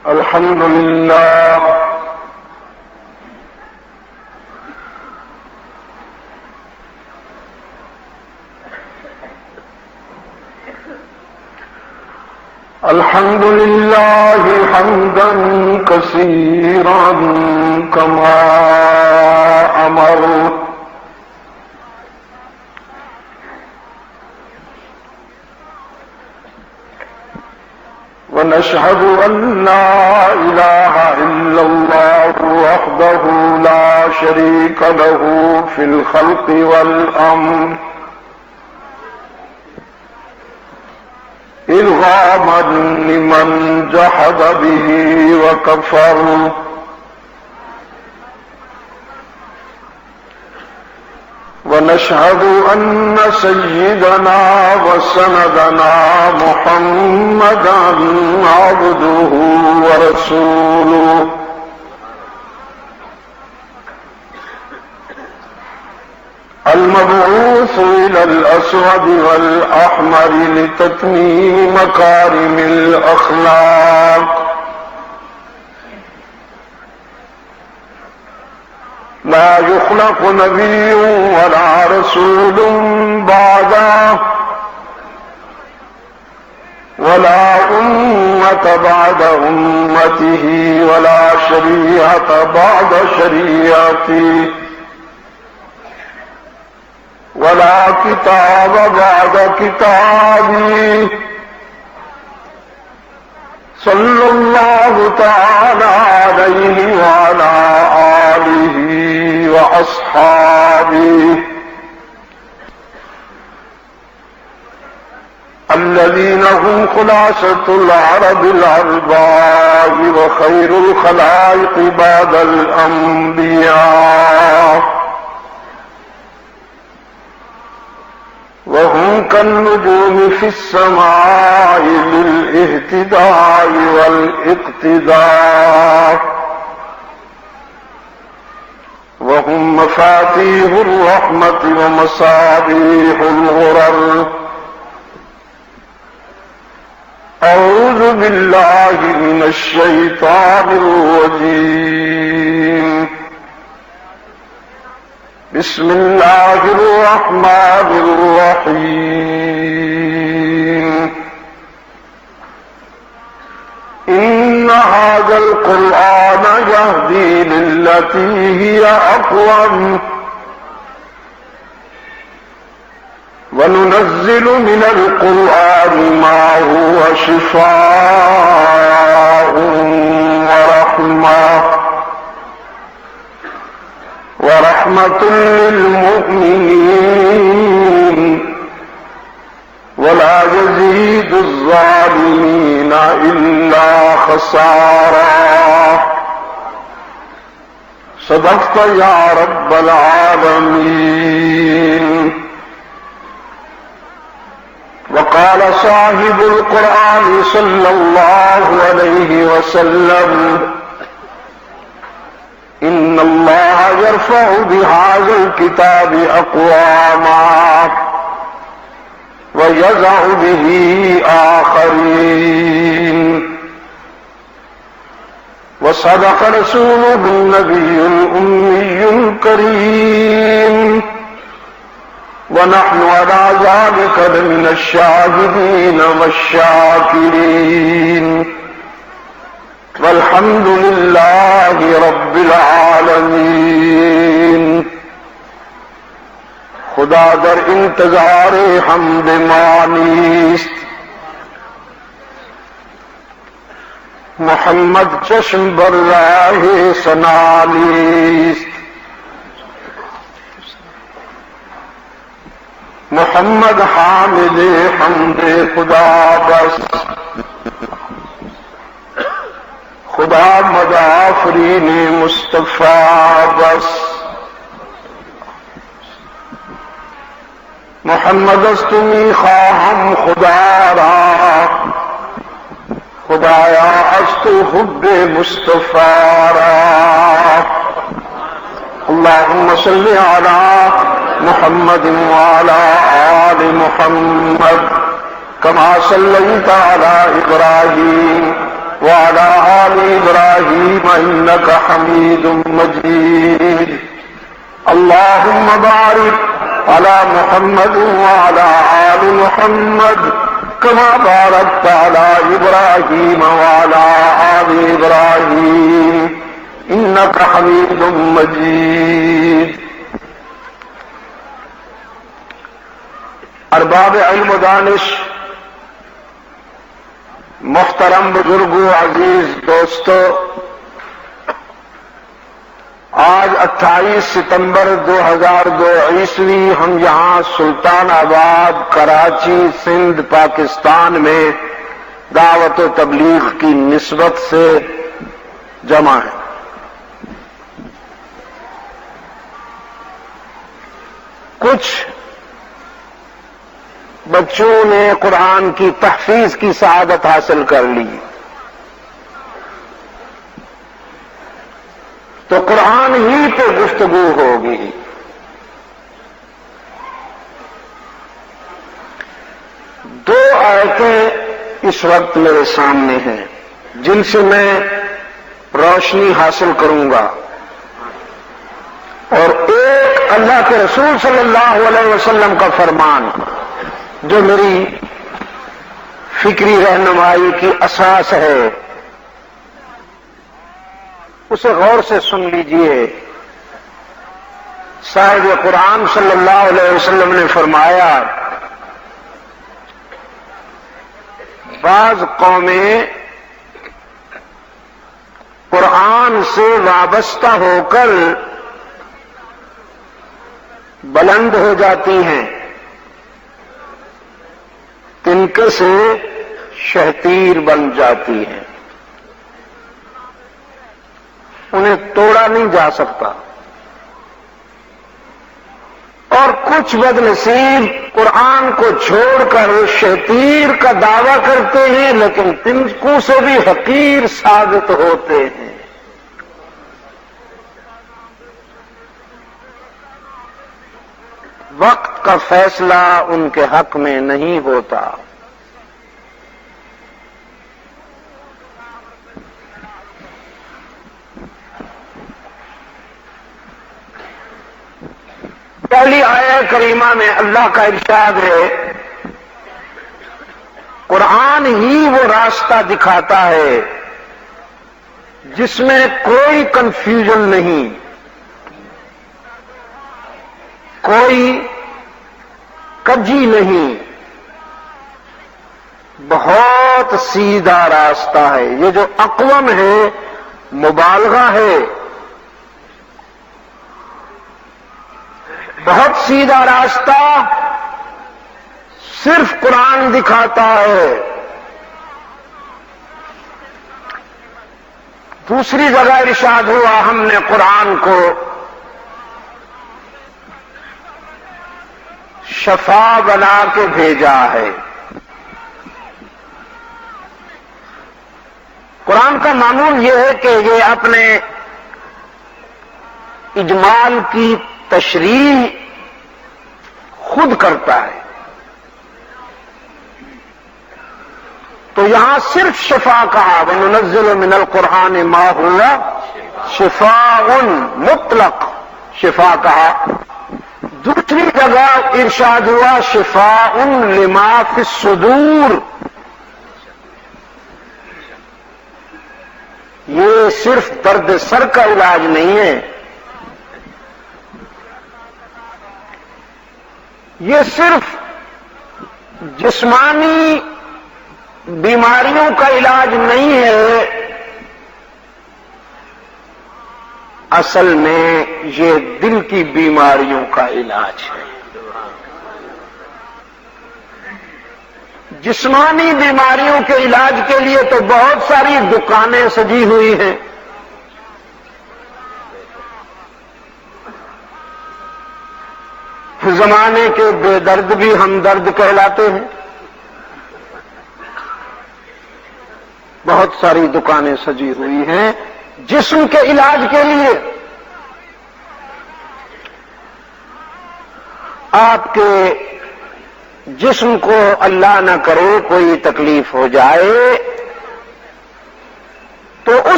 الحمد لله الحمد لله حمدا كثيرا كما أمر ونشهد أن لا إله إلا الله وحده لا شريك له في الخلق والأمر إرغاما لمن جحد به وكفر ونشهد أن سيدنا وسندنا محمدا عبده ورسوله المبعوث إلى الأسود والأحمر لتتميم مكارم الأخلاق لا يخلق نبي ولا رسول بعده ولا أمة بعد أمته ولا شريعة بعد شريعته ولا كتاب بعد كتابه صلى الله تعالى عليه وعلى آله وأصحابه الذين هم خلاصة العرب العرباء وخير الخلائق بعد الأنبياء وهم كالنجوم في السماء للاهتداء والاقتداء وهم مفاتيح الرحمة ومصابيح الغرر أعوذ بالله من الشيطان الرجيم بسم الله الرحمن الرحيم إن هذا القرآن يهدي للتي هي أقوم وننزل من القرآن ما هو شفاء ورحمة للمؤمنين ولا يزيد الظالمين إلا خسارا صدقت يا رب العالمين. وقال صاحب القرآن صلى الله عليه وسلم إن الله يرفع بهذا الكتاب أقواما ويضع به آخرين. وصدق رسوله النبي الأمي الكريم ونحن على ذلك لمن الشاهدين والشاكرين والحمد لله رب العالمین. خدا در انتظار حمد مانیست، محمد چشم بر راہ ثنا نیست. محمد حامد حمد خدا بس، خدا مدافرین مصطفیٰ بس. محمد استمی خواہم خدا را، خدایا است حب مصطفیٰ را. اللهم صل على محمد وعلى آل محمد كما صليت على إبراهيم وعلى آل إبراهيم إنك حميد مجيد اللهم بارك على محمد وعلى آل محمد كما باركت على إبراهيم وعلى آل إبراهيم إنك حميد مجيد ارباب علم و دانش، محترم بزرگوں، عزیز دوستو، آج 28 ستمبر 2002 عیسوی ہم یہاں سلطان آباد، کراچی، سندھ، پاکستان میں دعوت و تبلیغ کی نسبت سے جمع ہیں۔ کچھ بچوں نے قرآن کی تحفیظ کی سعادت حاصل کر لی، تو قرآن ہی پہ گفتگو ہوگی۔ دو آیتیں اس وقت میرے سامنے ہیں جن سے میں روشنی حاصل کروں گا، اور ایک اللہ کے رسول صلی اللہ علیہ وسلم کا فرمان جو میری فکری رہنمائی کی اساس ہے، اسے غور سے سن لیجئے۔ صاحب قرآن صلی اللہ علیہ وسلم نے فرمایا، بعض قومیں قرآن سے وابستہ ہو کر بلند ہو جاتی ہیں، تنکے سے شہتیر بن جاتی ہیں، انہیں توڑا نہیں جا سکتا۔ اور کچھ بدنصیب قرآن کو چھوڑ کر شہتیر کا دعویٰ کرتے ہیں لیکن تنکوں سے بھی حقیر ثابت ہوتے ہیں۔ وقت کا فیصلہ ان کے حق میں نہیں ہوتا۔ پہلی آیہ کریمہ میں اللہ کا ارشاد ہے، قرآن ہی وہ راستہ دکھاتا ہے جس میں کوئی کنفیوژن نہیں، کوئی کجی نہیں، بہت سیدھا راستہ ہے۔ یہ جو اقوم ہے مبالغہ ہے، بہت سیدھا راستہ صرف قرآن دکھاتا ہے۔ دوسری جگہ ارشاد ہوا، ہم نے قرآن کو شفا بنا کے بھیجا ہے۔ قرآن کا معمول یہ ہے کہ یہ اپنے اجمال کی تشریح خود کرتا ہے، تو یہاں صرف شفا کہا، وَنُنَزِّلُ مِنَ الْقُرْآنِ مَا هُوَ شِفَاءٌ، مطلق شفا کہا۔ دوسری جگہ ارشاد ہوا، شفاء لما فی الصدور، یہ صرف درد سر کا علاج نہیں ہے، یہ صرف جسمانی بیماریوں کا علاج نہیں ہے، اصل میں یہ دل کی بیماریوں کا علاج ہے۔ جسمانی بیماریوں کے علاج کے لیے تو بہت ساری دکانیں سجی ہوئی ہیں، زمانے کے بے درد بھی ہمدرد کہلاتے ہیں، بہت ساری دکانیں سجی ہوئی ہیں جسم کے علاج کے لیے۔ آپ کے جسم کو اللہ نہ کرے کوئی تکلیف ہو جائے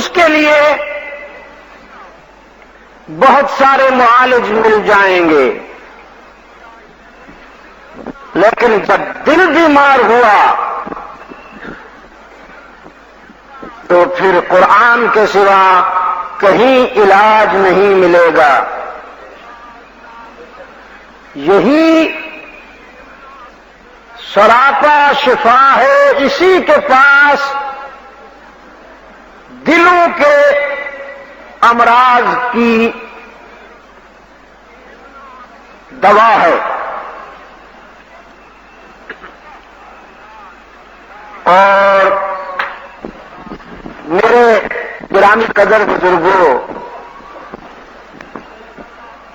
اس کے لیے بہت سارے معالج مل جائیں گے، لیکن جب دل بیمار ہوا تو پھر قرآن کے سوا کہیں علاج نہیں ملے گا۔ یہی سراپا شفا ہے، اسی کے پاس دلوں کے امراض کی دوا ہے۔ اور میرے گرامی قدر بزرگوں،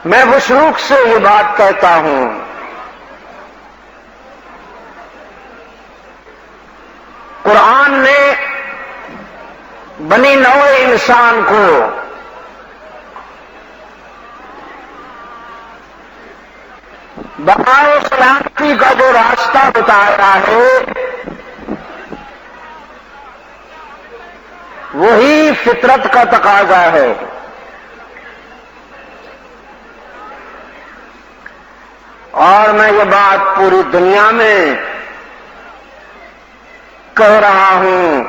میں وشروق سے یہ بات کہتا ہوں، قرآن نے بنی نوع انسان کو بقاء و سلامتی کا جو راستہ بتایا ہے، وہی فطرت کا تقاضا ہے۔ اور میں یہ بات پوری دنیا میں کہہ رہا ہوں،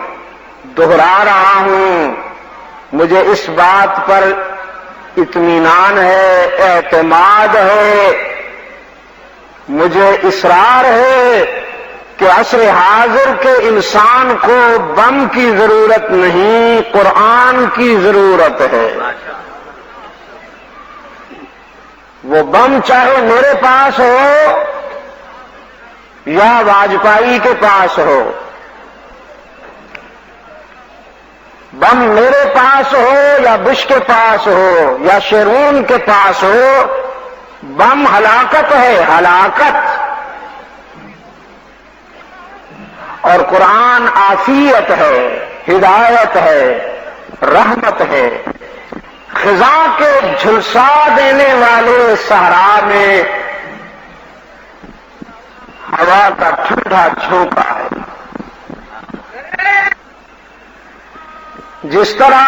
دہرا رہا ہوں، مجھے اس بات پر اطمینان ہے، اعتماد ہے، مجھے اصرار ہے کہ عصر حاضر کے انسان کو بم کی ضرورت نہیں، قرآن کی ضرورت ہے۔ وہ بم چاہے میرے پاس ہو یا واجپئی کے پاس ہو، بم میرے پاس ہو یا بش کے پاس ہو یا شیرون کے پاس ہو، بم ہلاکت ہے، ہلاکت۔ اور قرآن عافیت ہے، ہدایت ہے، رحمت ہے، خزاں کے جھلسا دینے والے صحرا میں ہوا کا ٹھنڈا جھونکا ہے۔ جس طرح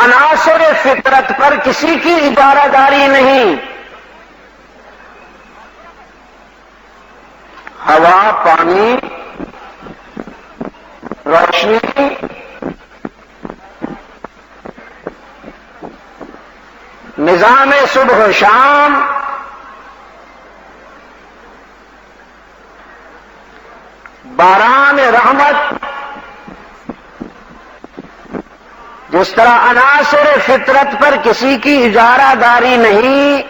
عناصر فطرت پر کسی کی اجارہ داری نہیں، ہوا، پانی، روشنی، نظام صبح و شام، باران رحمت، جس طرح عناصر فطرت پر کسی کی اجارہ داری نہیں،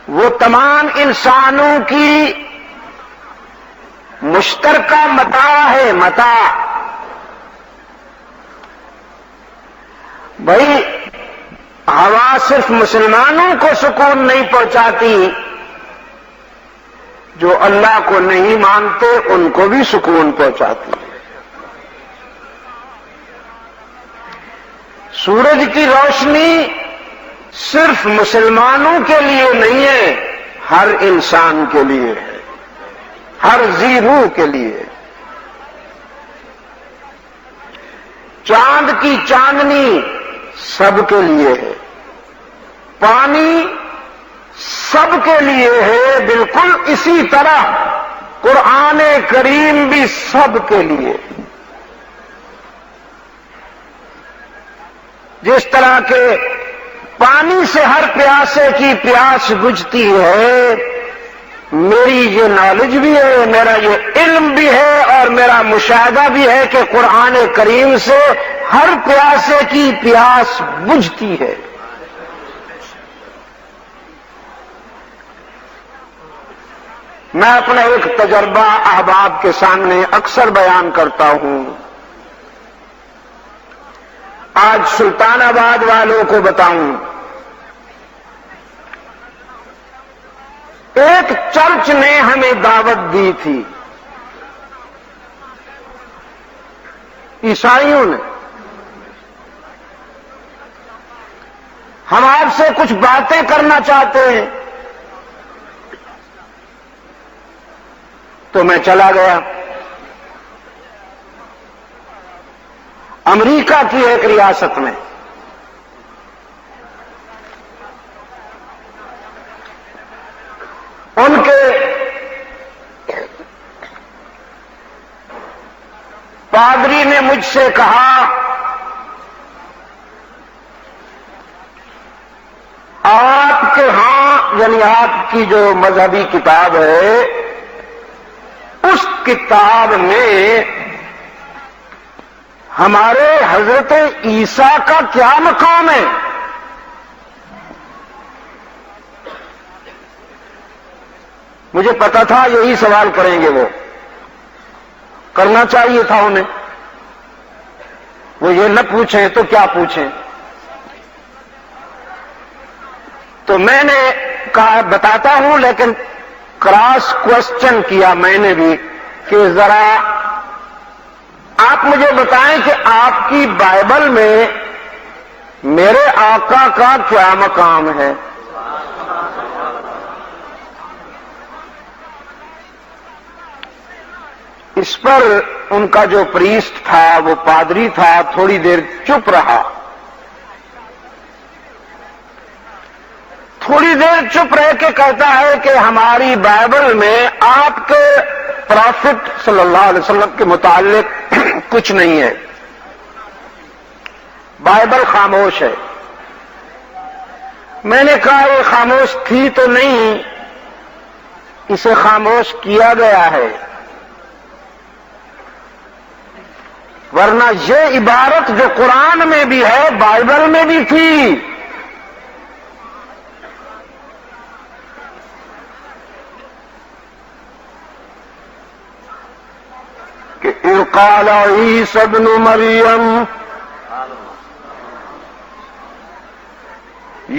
وہ تمام انسانوں کی مشترکہ متاع ہے، متاع۔ بھائی ہوا صرف مسلمانوں کو سکون نہیں پہنچاتی، جو اللہ کو نہیں مانتے ان کو بھی سکون پہنچاتی ہے۔ سورج کی روشنی صرف مسلمانوں کے لیے نہیں ہے، ہر انسان کے لیے ہے، ہر ذی روح کے لیے۔ چاند کی چاندنی سب کے لیے ہے، پانی سب کے لیے ہے، بالکل اسی طرح قرآن کریم بھی سب کے لیے۔ جس طرح کے پانی سے ہر پیاسے کی پیاس بجھتی ہے، میری یہ نالج بھی ہے، میرا یہ علم بھی ہے اور میرا مشاہدہ بھی ہے کہ قرآن کریم سے ہر پیاسے کی پیاس بجھتی ہے۔ میں اپنا ایک تجربہ احباب کے سامنے اکثر بیان کرتا ہوں، آج سلطان آباد والوں کو بتاؤں۔ ایک چرچ نے ہمیں دعوت دی تھی، عیسائیوں نے، ہم آپ سے کچھ باتیں کرنا چاہتے ہیں۔ تو میں چلا گیا امریکہ کی ایک ریاست میں. ان کے پادری نے مجھ سے کہا آپ کے ہاں یعنی آپ کی جو مذہبی کتاب ہے اس کتاب میں ہمارے حضرت عیسیٰ کا کیا مقام ہے؟ مجھے پتا تھا یہی سوال کریں گے، وہ کرنا چاہیے تھا انہیں. وہ یہ نہ پوچھیں تو کیا پوچھیں. تو میں نے کہا بتاتا ہوں، لیکن کراس کوشچن کیا میں نے بھی کہ ذرا آپ مجھے بتائیں کہ آپ کی بائبل میں میرے آقا کا کیا مقام ہے؟ اس پر ان کا جو پریسٹ تھا، وہ پادری تھا، تھوڑی دیر چپ رہا. تھوڑی دیر چپ رہ کے کہتا ہے کہ ہماری بائبل میں آپ کے پرافٹ صلی اللہ علیہ وسلم کے متعلق کچھ نہیں ہے، بائبل خاموش ہے. میں نے کہا یہ خاموش تھی تو نہیں، اسے خاموش کیا گیا ہے، ورنہ یہ عبارت جو قرآن میں بھی ہے بائبل میں بھی تھی. کہ اذ قال عیسی ابن مریم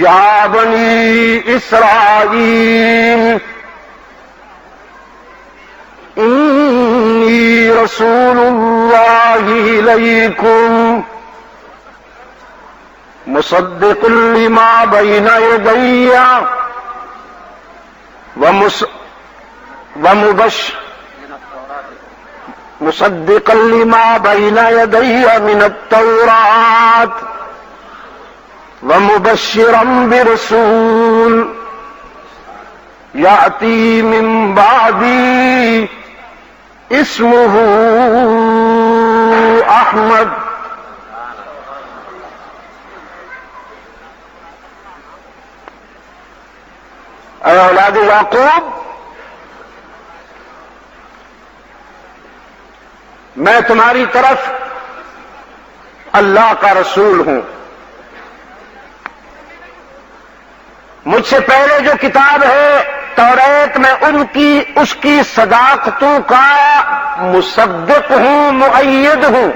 یا بنی اسرائیل انی رسول اللہ الیکم مصدق لما بین یدی مصدقا لما بین یدی من التوراۃ ومبشرا برسول یأتی من بعدی اسمہ احمد. اے اولاد یعقوب، میں تمہاری طرف اللہ کا رسول ہوں. مجھ سے پہلے جو کتاب ہے توریت میں اس کی صداقتوں کا مصدق ہوں، مؤید ہوں،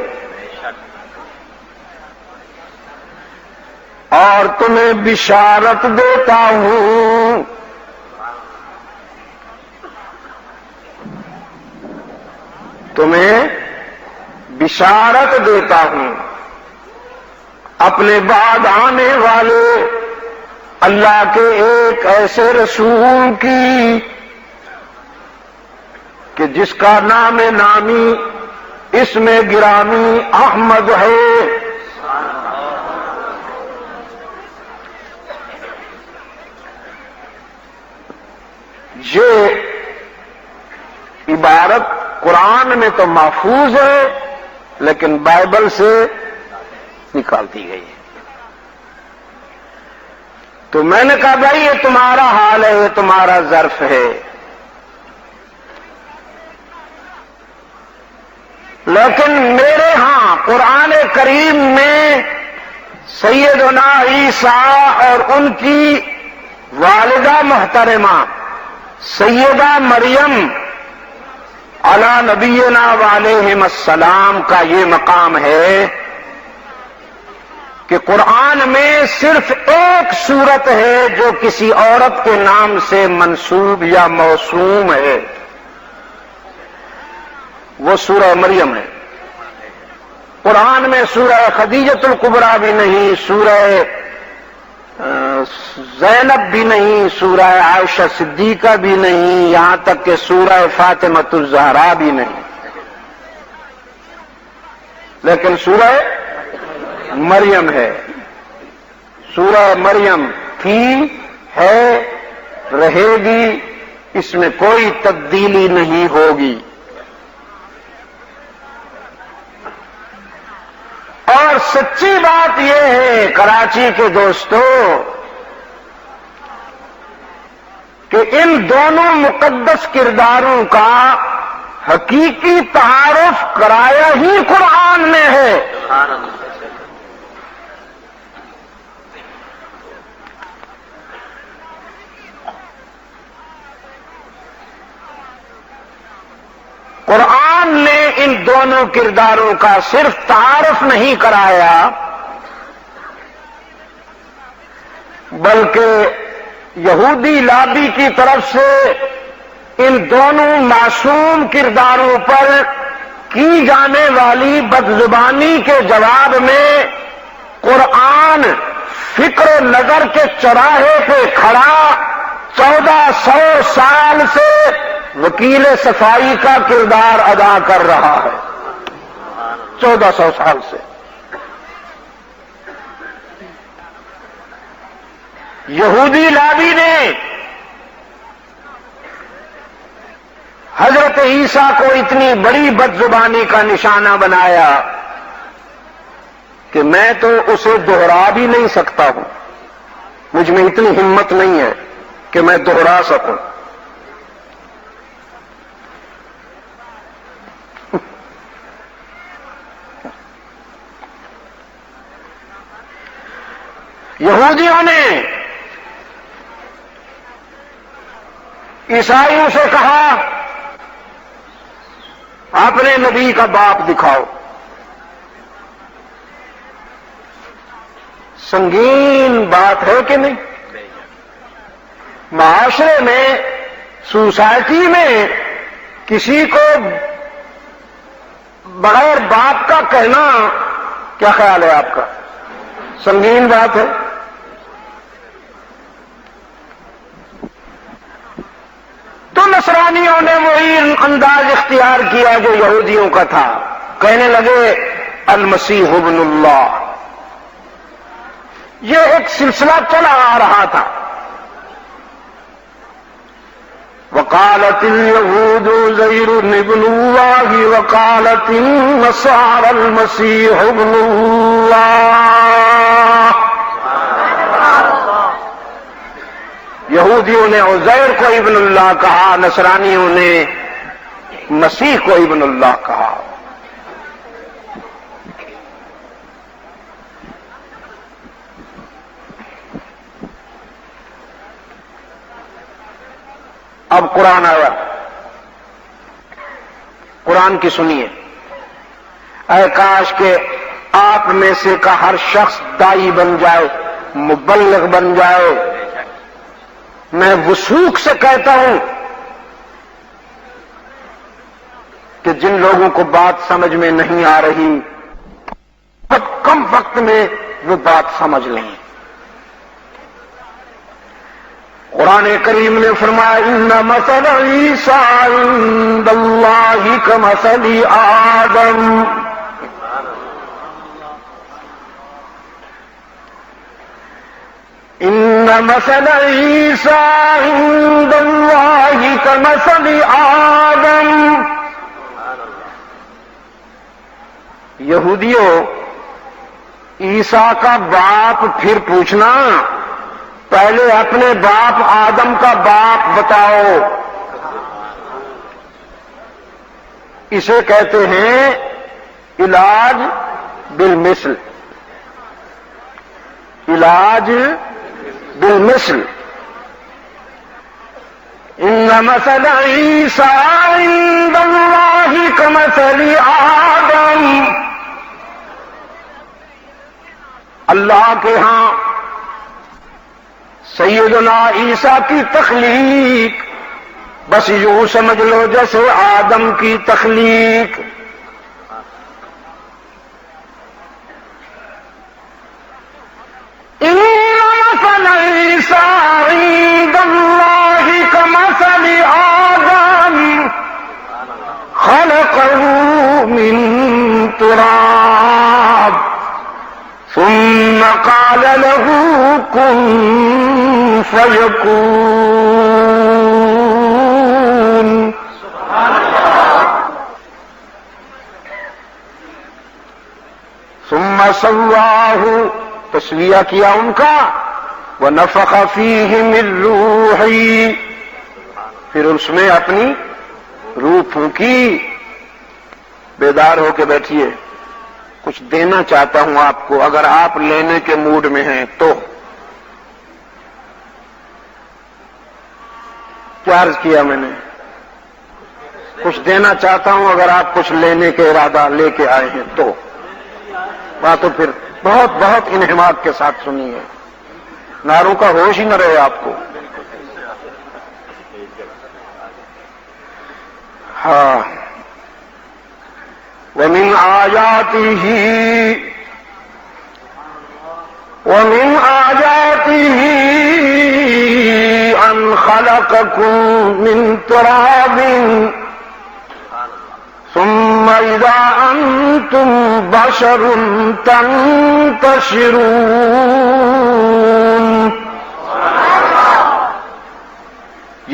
اور تمہیں بشارت دیتا ہوں. تمہیں بشارت دیتا ہوں اپنے بعد آنے والے اللہ کے ایک ایسے رسول کی کہ جس کا نام نامی اسم گرامی احمد ہے. یہ عبارت قرآن میں تو محفوظ ہے لیکن بائبل سے نکال دی گئی ہے. تو میں نے کہا بھائی یہ تمہارا حال ہے، یہ تمہارا ظرف ہے، لیکن میرے ہاں قرآن کریم میں سیدنا عیسیٰ اور ان کی والدہ محترمہ سیدہ مریم علی نبینا وعلیہم السلام کا یہ مقام ہے کہ قرآن میں صرف ایک سورت ہے جو کسی عورت کے نام سے منسوب یا موسوم ہے، وہ سورہ مریم ہے. قرآن میں سورہ خدیجۃ الکبریٰ بھی نہیں، سورہ زینب بھی نہیں، سورہ عائشہ صدیقہ بھی نہیں، یہاں تک کہ سورہ فاطمۃ الزہرا بھی نہیں، لیکن سورہ مریم ہے۔ سورہ مریم تھی، ہے، رہے گی، اس میں کوئی تبدیلی نہیں ہوگی۔ اور سچی بات یہ ہے کراچی کے دوستو کہ ان دونوں مقدس کرداروں کا حقیقی تعارف کرایا ہی قرآن نے ہے۔ قرآن نے ان دونوں کرداروں کا صرف تعارف نہیں کرایا بلکہ یہودی لابی کی طرف سے ان دونوں معصوم کرداروں پر کی جانے والی بدزبانی کے جواب میں قرآن فکر و نظر کے چوراہے پہ کھڑا 1400 سال سے وکیل صفائی کا کردار ادا کر رہا ہے۔ 1400 سال سے یہودی لابی نے حضرت عیسیٰ کو اتنی بڑی بدزبانی کا نشانہ بنایا کہ میں تو اسے دوہرا بھی نہیں سکتا ہوں، مجھ میں اتنی ہمت نہیں ہے کہ میں دوہرا سکوں۔ یہودیوں نے عیسائیوں سے کہا اپنے نبی کا باپ دکھاؤ۔ سنگین بات ہے کہ نہیں؟ معاشرے میں، سوسائٹی میں کسی کو بغیر باپ کا کہنا کیا خیال ہے آپ کا؟ سنگین بات ہے۔ تو نصرانیوں نے وہی انداز اختیار کیا جو یہودیوں کا تھا، کہنے لگے المسیح ابن اللہ۔ یہ ایک سلسلہ چلا آ رہا تھا۔ وقالت اليهود عزير ابن الله وقالت النصارى المسيح ابن الله۔ یہودیوں نے عزیر کو ابن اللہ کہا، نصرانیوں نے مسیح کو ابن اللہ کہا۔ اب قرآن آیا، قرآن کی سنیے۔ اے کاش کہ آپ میں سے کا ہر شخص دائی بن جائے، مبلغ بن جائے۔ میں وثوق سے کہتا ہوں کہ جن لوگوں کو بات سمجھ میں نہیں آ رہی بہت کم وقت میں وہ بات سمجھ لیں۔ قرآن کریم نے فرمایا ان مثل عیسیٰ عند اللہ کمثل آدم۔ ان مثل عیسیٰ عند اللہ کمثل آدم۔ یہودیوں، عیسیٰ کا باپ پھر پوچھنا، پہلے اپنے باپ آدم کا باپ بتاؤ۔ اسے کہتے ہیں علاج بالمثل، علاج بالمثل۔ ان مثل عیسیٰ عند اللہ کمثل آدم۔ اللہ کے ہاں سیدنا عیسیٰ کی تخلیق بس یوں سمجھ لو جیسے آدم کی تخلیق۔ ان مثل خلقه من تراب ثم قال له كن فيكون. ثم سواه، تسویہ کیا ان کا، وَنَفَخَ فِيهِ مِن رُّوحِهِ، پھر اس میں اپنی روح پھونکی. بیدار ہو کے بیٹھیے، کچھ دینا چاہتا ہوں آپ کو، اگر آپ لینے کے موڈ میں ہیں تو. کیا عرض کیا میں نے؟ کچھ دینا چاہتا ہوں اگر آپ کچھ لینے کے ارادہ لے کے آئے ہیں تو. بات تو پھر بہت بہت انہماک کے ساتھ سنی ہے، ناروں کا ہوش ہی نہ رہے آپ کو. ہاں. وَمِنْ آيَاتِهِ أَنْ خَلَقَكُم مِّن تُرَابٍ ثُمَّ إِذَا أَنْتُمْ بَشَرٌ تَنْتَشِرُونَ.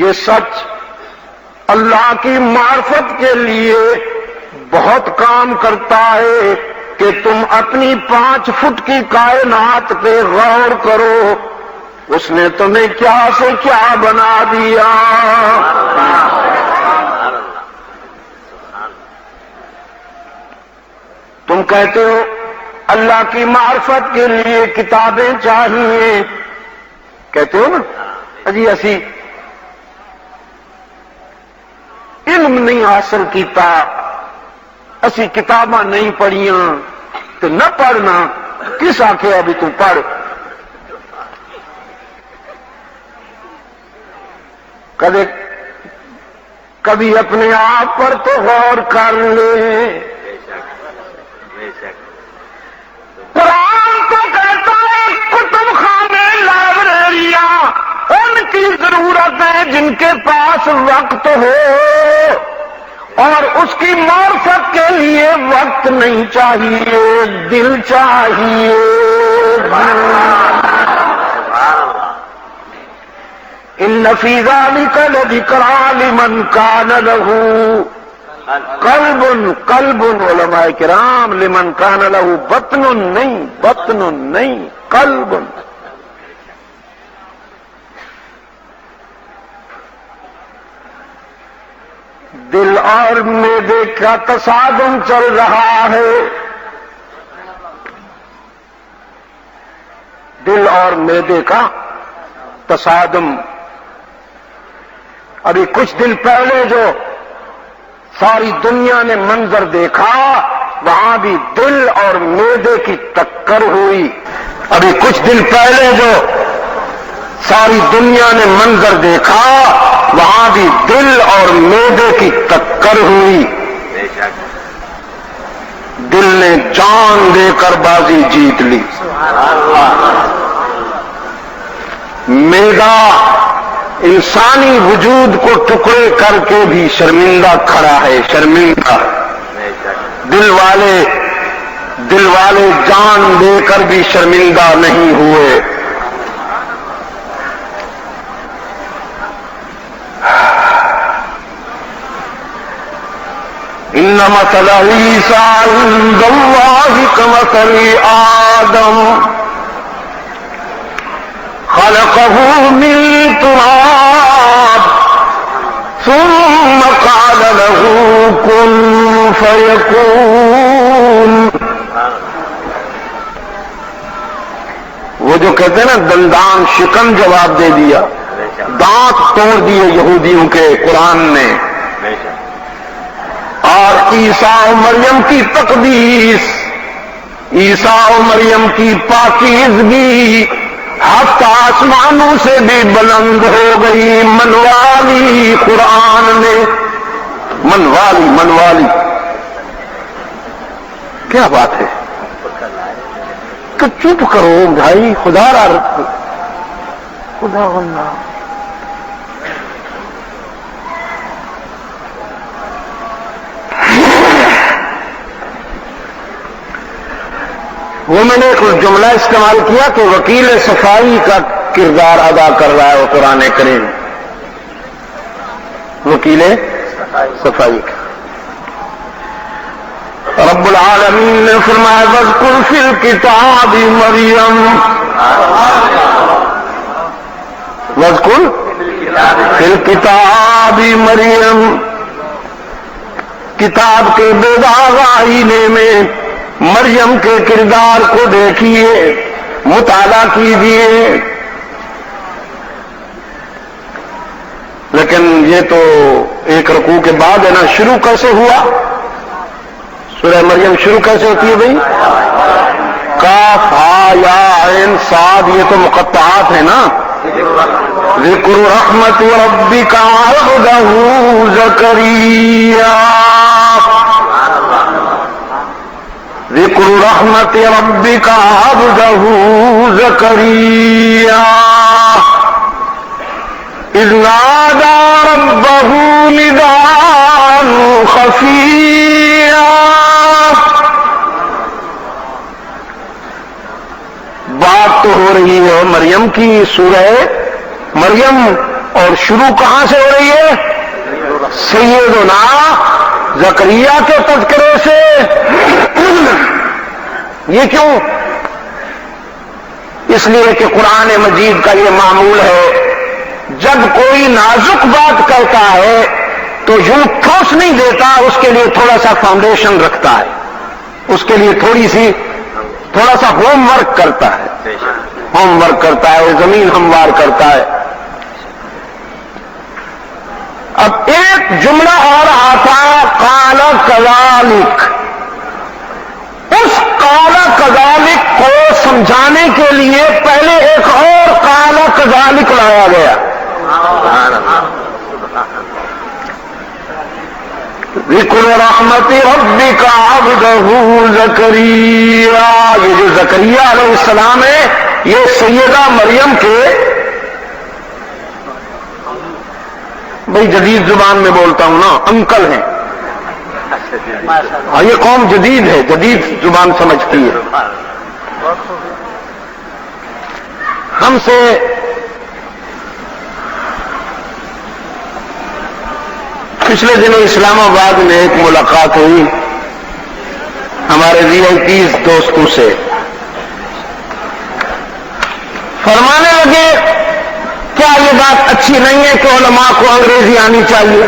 یہ سچ اللہ کی معرفت کے لیے بہت کام کرتا ہے کہ تم اپنی 5 فٹ کی کائنات پہ غور کرو، اس نے تمہیں کیا سے کیا بنا دیا. تم کہتے ہو اللہ کی معرفت کے لیے کتابیں چاہیے، کہتے ہو نا جی اسی علم نہیں حاصل کیتا، اسی کتاباں نہیں پڑھیاں، تو نہ پڑھنا کس آنکھیں ابھی تو پڑھ. کبھی اپنے آپ پر تو غور کر لے. قرآن تو کہتا ہے کتب خانے لائبریریاں ان کی ضرورت ہے جن کے پاس وقت ہو، اور اس کی معرفت کے لیے وقت نہیں چاہیے، دل چاہیے. ان فی ذلک لذکریٰ لمن کان لہ قلب. علماء کرام، لمن کان لہ بطن نہیں قلب. دل اور معدے کا تصادم چل رہا ہے. دل اور معدے کا تصادم. ابھی کچھ دن پہلے جو ساری دنیا نے منظر دیکھا، وہاں بھی دل اور معدے کی ٹکر ہوئی. ابھی کچھ دن پہلے جو ساری دنیا نے منظر دیکھا، وہاں بھی دل اور معدے کی ٹکر ہوئی. دل نے جان دے کر بازی جیت لی. معدہ انسانی وجود کو ٹکڑے کر کے بھی شرمندہ کھڑا ہے، شرمندہ. دل والے جان دے کر بھی شرمندہ نہیں ہوئے. ان مثل عیسیٰ عند اللہ کمثل آدم خلقه من تراب ثم قال له كن فيكون. وہ جو کہتے ہیں نا دندان شکن جواب دے دیا، دانت توڑ دیے یہودیوں کے قرآن نے. اور عیسیٰ و مریم کی تقدیس، عیسیٰ و مریم کی پاکیزگی ہفت آسمانوں سے بھی بلند ہو گئی. منوالی قرآن نے، منوالی کیا بات ہے؟ تو چپ کرو بھائی، خدا را رکھو، خدا اللہ. وہ میں نے ایک جملہ استعمال کیا کہ وکیل صفائی کا کردار ادا کر رہا ہے وہ قرآن کریم، وکیل صفائی کا۔ رب العالمین نے فرمایا وَاذْكُرْ فِي الْكِتَابِ مَرْيَمَ، وَاذْكُرْ فِي الْكِتَابِ مَرْيَمَ، کتاب کے بے داغ آئینے میں مریم کے کردار کو دیکھیے، مطالعہ کیجیے۔ لیکن یہ تو ایک رکوع کے بعد ہے نا، شروع کیسے ہوا؟ سورہ مریم شروع کیسے ہوتی ہے بھائی؟ کاف ہا یا عین صاد، یہ تو مقطعات ہیں نا۔ ذکر رحمت ربک عبدہ زکریا، ذکر رحمت ربک عبدہ زکریا اذ نادى ربه نداء خفيا۔ بات تو ہو رہی ہے مریم کی، سورہ مریم، اور شروع کہاں سے ہو رہی ہے؟ سیدنا زکریا کے تذکرے سے۔ یہ کیوں؟ اس لیے کہ قرآن مجید کا یہ معمول ہے، جب کوئی نازک بات کرتا ہے تو یوں ٹھوس نہیں دیتا، اس کے لیے تھوڑا سا فاؤنڈیشن رکھتا ہے، اس کے لیے تھوڑا سا ہوم ورک کرتا ہے، زمین ہموار کرتا ہے۔ اب ایک جملہ اور آتا قال کذالک، اس قال کذالک کو سمجھانے کے لیے پہلے ایک اور قال کذالک لایا گیا۔ ذکر رحمت ربک عبدہ زکریا، یہ جو زکریا علیہ السلام ہے یہ سیدہ مریم کے، بھئی جدید زبان میں بولتا ہوں نا، انکل ہیں۔ یہ قوم جدید ہے، جدید زبان سمجھتی ہے۔ ہم سے پچھلے دنوں اسلام آباد میں ایک ملاقات ہوئی ہمارے VIP دوستوں سے، فرمانے لگے کیا یہ بات اچھی نہیں ہے کہ علماء کو انگریزی آنی چاہیے؟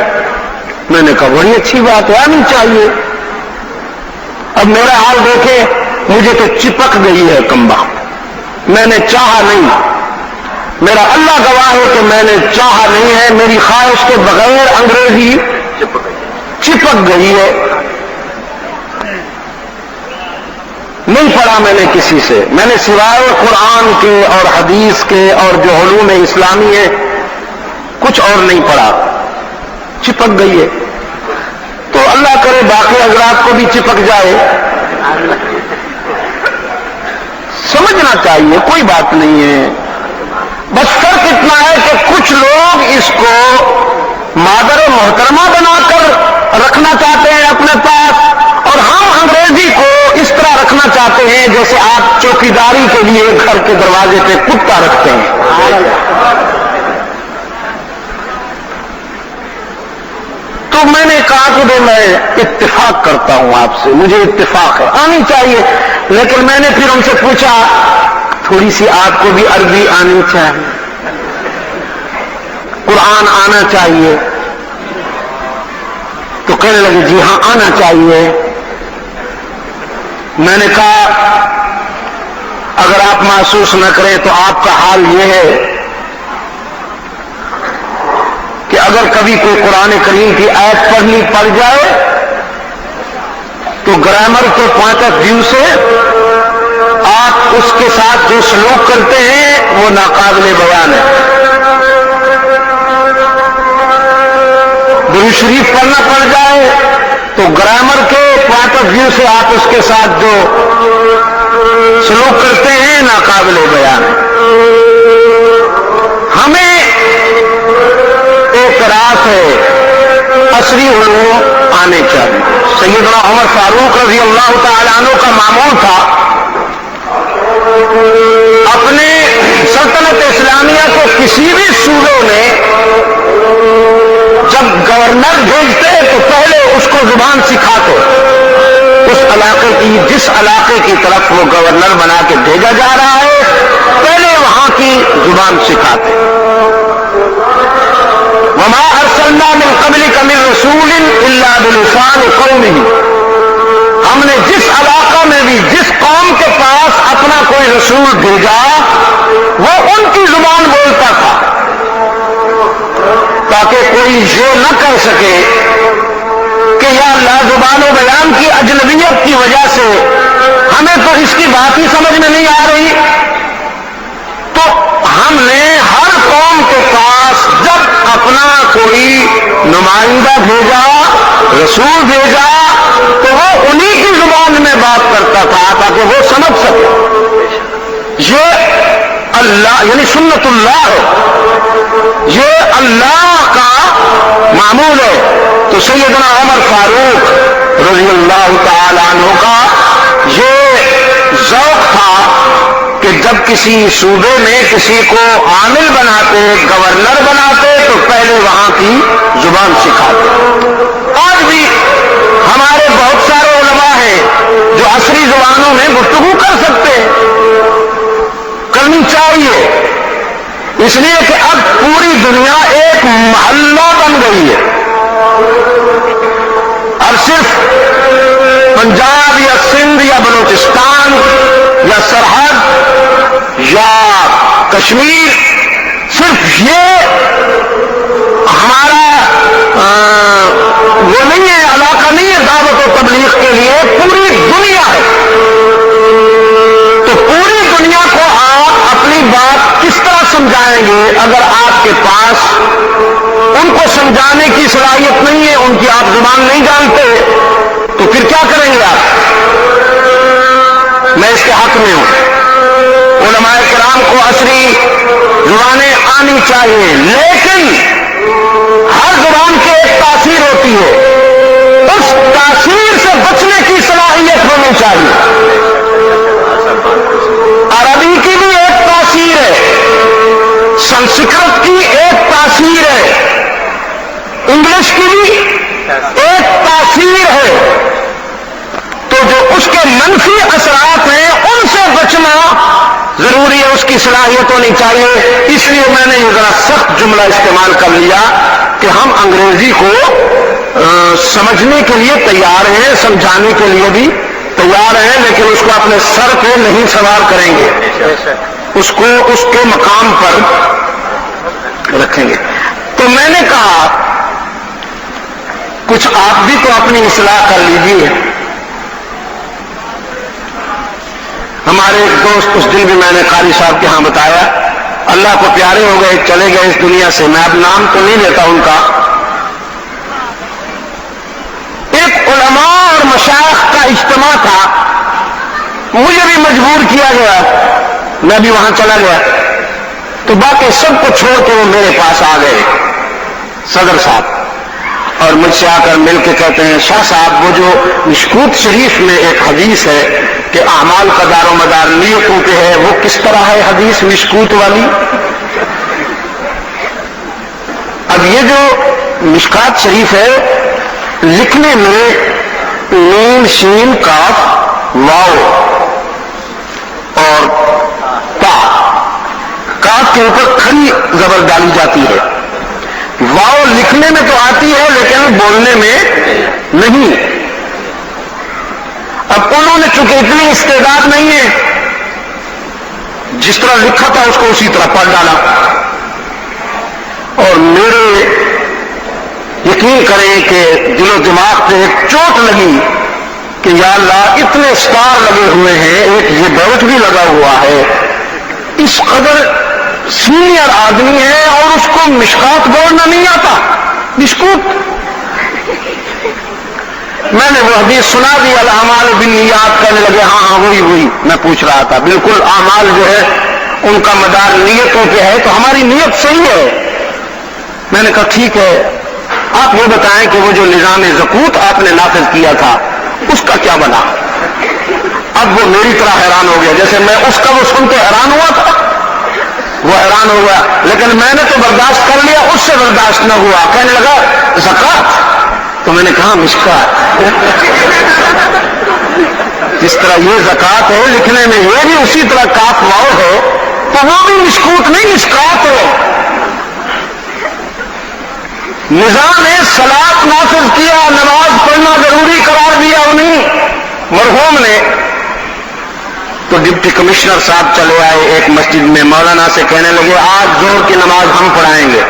میں نے کہا بڑی اچھی بات ہے، آنی چاہیے۔ اب میرا حال دیکھے، مجھے تو چپک گئی ہے کمبا، میں نے چاہا نہیں، میرا اللہ گواہ ہے کہ میں نے چاہا نہیں ہے، میری خواہش کے بغیر انگریزی چپک گئی ہے۔ نہیں پڑھا میں نے کسی سے، میں نے سوائے قرآن کے اور حدیث کے اور جو علوم اسلامی ہے کچھ اور نہیں پڑھا، چپک گئی ہے۔ تو اللہ کرے باقی حضرات کو بھی چپک جائے، سمجھنا چاہیے، کوئی بات نہیں ہے۔ بس فرق اتنا ہے کہ کچھ لوگ اس کو مادر محترمہ بنا کر رکھنا چاہتے ہیں اپنے پاس، اور ہم انگریزی کو اس طرح رکھنا چاہتے ہیں جیسے آپ چوکیداری کے لیے گھر کے دروازے پہ کتا رکھتے ہیں۔ تو میں نے کہا کہ میں اتفاق کرتا ہوں آپ سے، مجھے اتفاق ہے، آنی چاہیے۔ لیکن میں نے پھر ان سے پوچھا تھوڑی سی آپ کو بھی عربی آنی چاہیے، قرآن آنا چاہیے؟ تو کہنے لگے جی ہاں آنا چاہیے۔ میں نے کہا اگر آپ محسوس نہ کریں تو آپ کا حال یہ ہے کہ اگر کبھی کوئی قرآن کریم کی آیت پڑھنی پڑ جائے تو گرامر کے پوائنٹ آف ویو سے آپ اس کے ساتھ جو سلوک کرتے ہیں وہ ناقابل بیان ہے۔ درود شریف پڑھنا پڑ جائے تو گرامر کے پوائنٹ آف ویو سے آپ اس کے ساتھ جو سلوک کرتے ہیں ناقابل بیان ہے۔ ہمیں اعتراض ہے، عصری علوم آنے چاہیے۔ سیدنا عمر فاروق رضی اللہ تعالیٰ عنہ کا معمول تھا اپنے سلطنت اسلامیہ کو کسی بھی صوبے میں جب گورنر بھیجتے تو پہلے اس کو زبان سکھاتے، اس علاقے کی جس علاقے کی طرف وہ گورنر بنا کے بھیجا جا رہا ہے پہلے وہاں کی زبان سکھاتے۔ وما ارسلنا من قبلک من رسول الا بلسان قومہ، ہم نے جس علاقہ میں بھی جس قوم کے پاس اپنا کوئی رسول بھیجا وہ ان کی زبان بولتا تھا، تاکہ کوئی یہ نہ کر سکے کہ یا اللہ زبان و بیان کی اجنبیت کی وجہ سے ہمیں تو اس کی بات ہی سمجھ میں نہیں آ رہی۔ تو ہم نے ہر قوم کے پاس جب اپنا کوئی نمائندہ بھیجا، رسول بھیجا، تو وہ انہی کی زبان میں بات کرتا تھا تاکہ وہ سمجھ سکے۔ یہ اللہ یعنی سنت اللہ ہے، یہ اللہ کا معمول ہے۔ تو سیدنا عمر فاروق رضی اللہ تعالی عنہ کا یہ ذوق تھا کہ جب کسی صوبے میں کسی کو عامل بناتے، گورنر بناتے تو پہلے وہاں کی زبان سکھاتے۔ آج بھی ہمارے بہت سارے علماء ہیں جو عصری زبانوں میں گفتگو کر سکتے ہیں، کرنی چاہیے، اس لیے کہ اب پوری دنیا ایک محلہ بن گئی ہے۔ اب صرف پنجاب یا سندھ یا بلوچستان یا سرحد یا کشمیر، صرف یہ ہمارا وہ نہیں ہے، علاقہ نہیں ہے دعوت و تبلیغ کے لیے، پوری دنیا ہے۔ تو پوری دنیا کو آپ اپنی بات کس طرح سمجھائیں گے اگر آپ کے پاس ان کو سمجھانے کی صلاحیت نہیں ہے، ان کی آپ زبان نہیں جانتے، تو پھر کیا کریں گے آپ؟ میں اس کے حق میں ہوں، علماء کرام کو عصری زبانیں آنی چاہیے، لیکن ہر زبان کی ایک تاثیر ہوتی ہے، اس تاثیر سے بچنے کی صلاحیت ہونی چاہیے۔ عربی کی بھی ایک تاثیر ہے، سنسکرت کی ایک تاثیر ہے، انگلش کی بھی ایک تاثیر ہے، تو جو اس کے منفی اثرات ہیں ان سے بچنا ضروری ہے، اس کی صلاحیت ہونی چاہیے۔ اس لیے میں نے یہ ذرا سخت جملہ استعمال کر لیا کہ ہم انگریزی کو سمجھنے کے لیے تیار ہیں، سمجھانے کے لیے بھی تیار ہیں، لیکن اس کو اپنے سر پہ نہیں سوار کریں گے، اس کو اس کے مقام پر رکھیں گے۔ تو میں نے کہا کچھ آپ بھی تو اپنی اصلاح کر لیجیے۔ ہمارے ایک دوست اس دن بھی میں نے قاری صاحب کے ہاں بتایا، اللہ کو پیارے ہو گئے، چلے گئے اس دنیا سے، میں اب نام تو نہیں لیتا ان کا۔ ایک علماء اور مشائخ کا اجتماع تھا، مجھے بھی مجبور کیا گیا، میں بھی وہاں چلا گیا، تو باقی سب کو چھوڑ کے وہ میرے پاس آ گئے صدر صاحب، اور مجھ سے آ کر مل کے کہتے ہیں شاہ صاحب وہ جو مشکوت شریف میں ایک حدیث ہے کہ اعمال کا دار و مدار نیتوں پہ ہے، وہ کس طرح ہے حدیث مشکوت والی؟ اب یہ جو مشکات شریف ہے لکھنے میں نون شین کاف واو اور تا، کاف کے اوپر کھڑی زبر ڈالی جاتی ہے، واو لکھنے میں تو آتی ہے لیکن بولنے میں نہیں۔ اب انہوں نے چونکہ اتنی استعداد نہیں ہے، جس طرح لکھا تھا اس کو اسی طرح پڑھ ڈالا، اور میرے یقین کریں کہ دل و دماغ پہ ایک چوٹ لگی کہ یا اللہ اتنے سٹار لگے ہوئے ہیں، ایک یہ بیلٹ بھی لگا ہوا ہے، اس قدر سینئر آدمی ہے اور اس کو مشکات بولنا نہیں آتا، مشکوت۔ میں نے وہ حدیث سنا دی، الاعمال بالنیات، کہنے لگے ہاں وہی میں پوچھ رہا تھا، بالکل اعمال جو ہے ان کا مدار نیتوں پہ ہے، تو ہماری نیت صحیح ہے۔ میں نے کہا ٹھیک ہے، آپ یہ بتائیں کہ وہ جو نظام زکوۃ آپ نے نافذ کیا تھا اس کا کیا بنا؟ اب وہ میری طرح حیران ہو گیا، جیسے میں اس کا وہ سن کے حیران ہوا تھا، وہ حیران ہو گیا، لیکن میں نے تو برداشت کر لیا، اس سے برداشت نہ ہوا، کہنے لگا زکات، تو میں نے کہا مشکات، جس طرح یہ زکات ہے لکھنے میں یہ بھی اسی طرح کاف واو ہے، تو وہ بھی مشکوت نہیں مشکات ہے۔ نظام صلاۃ نافذ کیا، نماز پڑھنا ضروری قرار دیا انہیں مرحوم نے، تو ڈپٹی کمشنر صاحب چلے آئے ایک مسجد میں، مولانا سے کہنے لگے آج ظہر کی نماز ہم پڑھائیں گے۔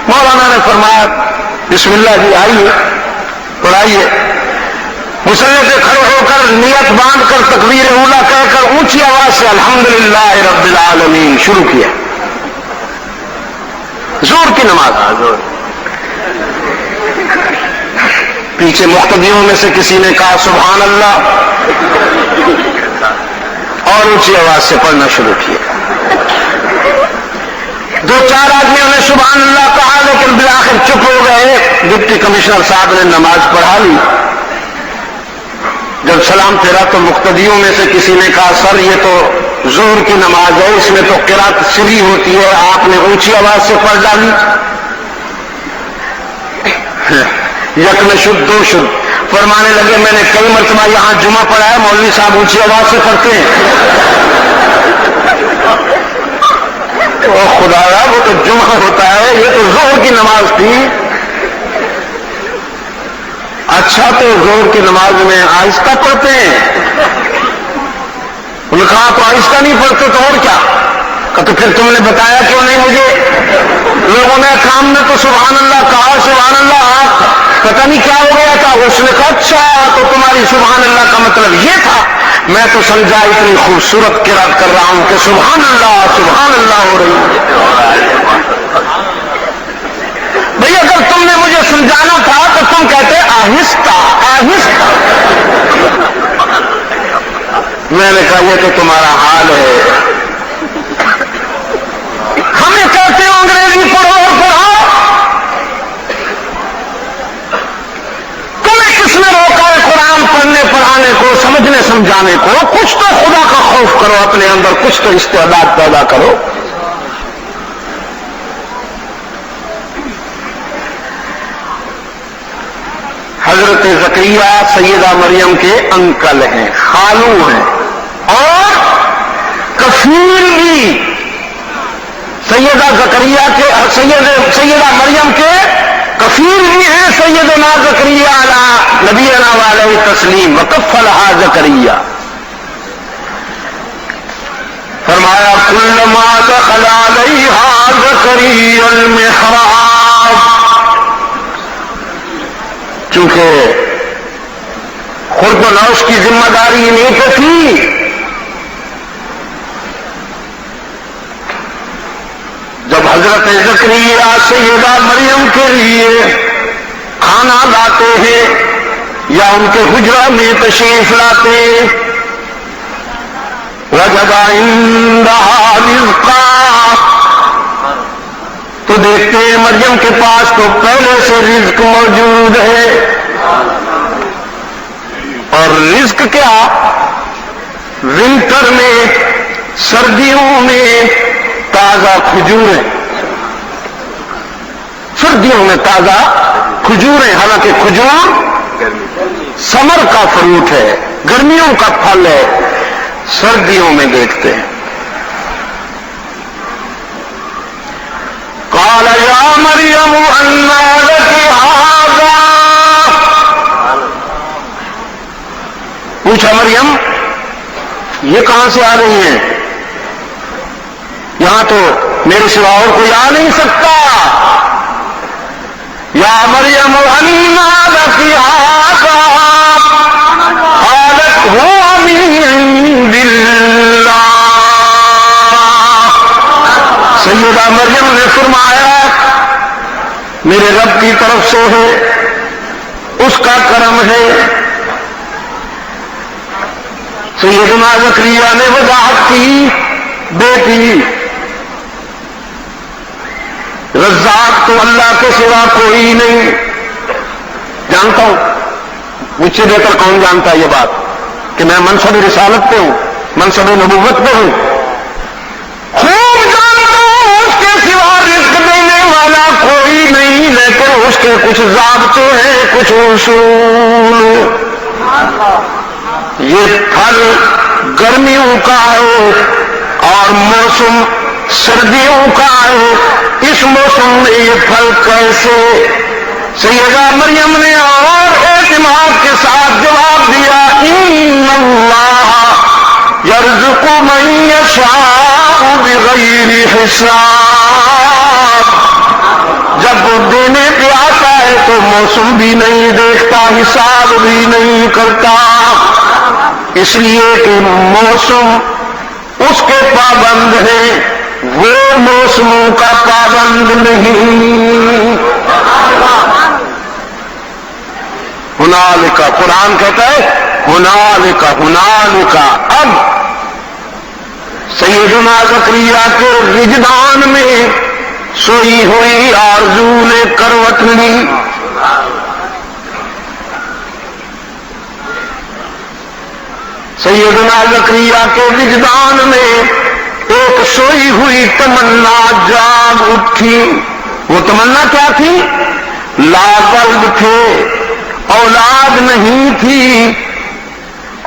مولانا نے فرمایا بسم اللہ جی آئیے پڑھائیے۔ مصلی پہ کھڑے ہو کر نیت باندھ کر تکبیر اولا کہہ کر اونچی آواز سے الحمدللہ رب العالمین شروع کیا، ظہر کی نماز۔ پیچھے مقتدیوں میں سے کسی نے کہا سبحان اللہ، اور اونچی آواز سے پڑھنا شروع کیا۔ دو چار آدمیوں نے سبحان اللہ کہا، لیکن بالآخر چپ ہو گئے۔ ڈپٹی کمشنر صاحب نے نماز پڑھا لی۔ جب سلام پھیرا تو مقتدیوں میں سے کسی نے کہا سر یہ تو ظہر کی نماز ہے، اس میں تو قرات سری ہوتی ہے، آپ نے اونچی آواز سے پڑھ ڈالی۔ یک میں شد دو شد، فرمانے لگے میں نے کئی مرتبہ یہاں جمعہ پڑھا ہے، مولوی صاحب اونچی آواز سے پڑھتے ہیں۔ او خدایا وہ تو جمعہ ہوتا ہے، یہ تو ظہر کی نماز تھی۔ اچھا تو ظہر کی نماز میں آہستہ پڑھتے ہیں؟ انہوں نے کہا تو آہستہ نہیں پڑھتے تو اور کیا؟ کہ تو پھر تم نے بتایا کیوں نہیں مجھے؟ لوگوں نے کام میں تو سبحان اللہ کہا، سبحان اللہ پتہ نہیں کیا ہو گیا تھا۔ اس نے کہا اچھا تو تمہاری سبحان اللہ کا مطلب یہ تھا، میں تو سمجھا اتنی خوبصورت قرات کر رہا ہوں کہ سبحان اللہ ہو رہی ہے۔ بھئی اگر تم نے مجھے سمجھانا تھا تو تم کہتے آہستہ آہستہ۔ میں نے کہا یہ تو تمہارا حال ہے، ہمیں کہتے ہو انگریزی پڑھو اور پڑھاؤ، تمہیں کس نے روکا ہے قرآن پڑھنے پڑھانے کو، سمجھنے سمجھانے کو؟ کچھ تو خدا کا خوف کرو اپنے اندر، کچھ تو استعداد پیدا کرو۔ حضرت زکریا سیدہ مریم کے انکل ہیں، خالو ہیں، اور کفیل بھی سیدہ مریم کے کفیل بھی ہیں سیدنا زکریا علی نبینا علیہ تسلیم، وکفلھا زکریا۔ فرمایا کلما دخل علیہا زکریا المحراب، چونکہ خرد و نوش کی ذمہ داری نہیں تو تھی، جب حضرت زکریا سیدہ مریم کے لیے کھانا لاتے ہیں یا ان کے حجرہ میں تشریف لاتے، وجد عندہا رزقا، تو دیکھتے ہیں مریم کے پاس تو پہلے سے رزق موجود ہے۔ اور رزق کیا؟ ونٹر میں، سردیوں میں تازہ کھجوریں، سردیوں میں تازہ کھجوریں، حالانکہ کھجور سمر کا فروٹ ہے، گرمیوں کا پھل ہے، سردیوں میں دیکھتے ہیں۔ قال یا مریم انا لک ھذا، پوچھا مریم یہ کہاں سے آ رہی ہیں؟ یہاں تو میرے سوا اور کوئی آ نہیں سکتا۔ یا مریم انا لک ھذا قالت هو من عند اللہ، سیدہ مریم نے فرمایا میرے رب کی طرف سے ہے، اس کا کرم ہے۔ سیدنا زکریا نے وضاحت کی بیٹی رزاق تو اللہ کے سوا کوئی نہیں، جانتا ہوں مجھ سے بہتر کون جانتا ہے یہ بات، کہ میں منصب رسالت پہ ہوں، منصب نبوت پہ ہوں، خوب جانتا ہوں اس کے سوا رزق دینے والا کوئی نہیں، لیکن اس کے کچھ ضابطے ہیں، کچھ اصول۔ یہ پھل گرمیوں کا ہے اور موسم سردیوں کا ہے، اس موسم میں یہ پھل کیسے؟ سیدہ مریم نے اور اعتماد کے ساتھ جواب دیا، ان اللہ یرزق من یشاء بغیر حساب۔ جب وہ دینے پہ آتا ہے تو موسم بھی نہیں دیکھتا، حساب بھی نہیں کرتا، اس لیے کہ موسم اس کے پابند ہیں، وہ موسموں کا پابند نہیں۔ ہنالکا، قرآن کہتا ہے ہنالکا، ہنالکا، اب سیدنا زکریا کے وجدان میں سوئی ہوئی آرزو نے کروٹ لی۔ سیدنا زکریا کے وجدان میں ایک سوئی ہوئی تمنا جاگ اٹھی۔ وہ تمنا کیا تھی؟ لا ولد تھے، اولاد نہیں تھی،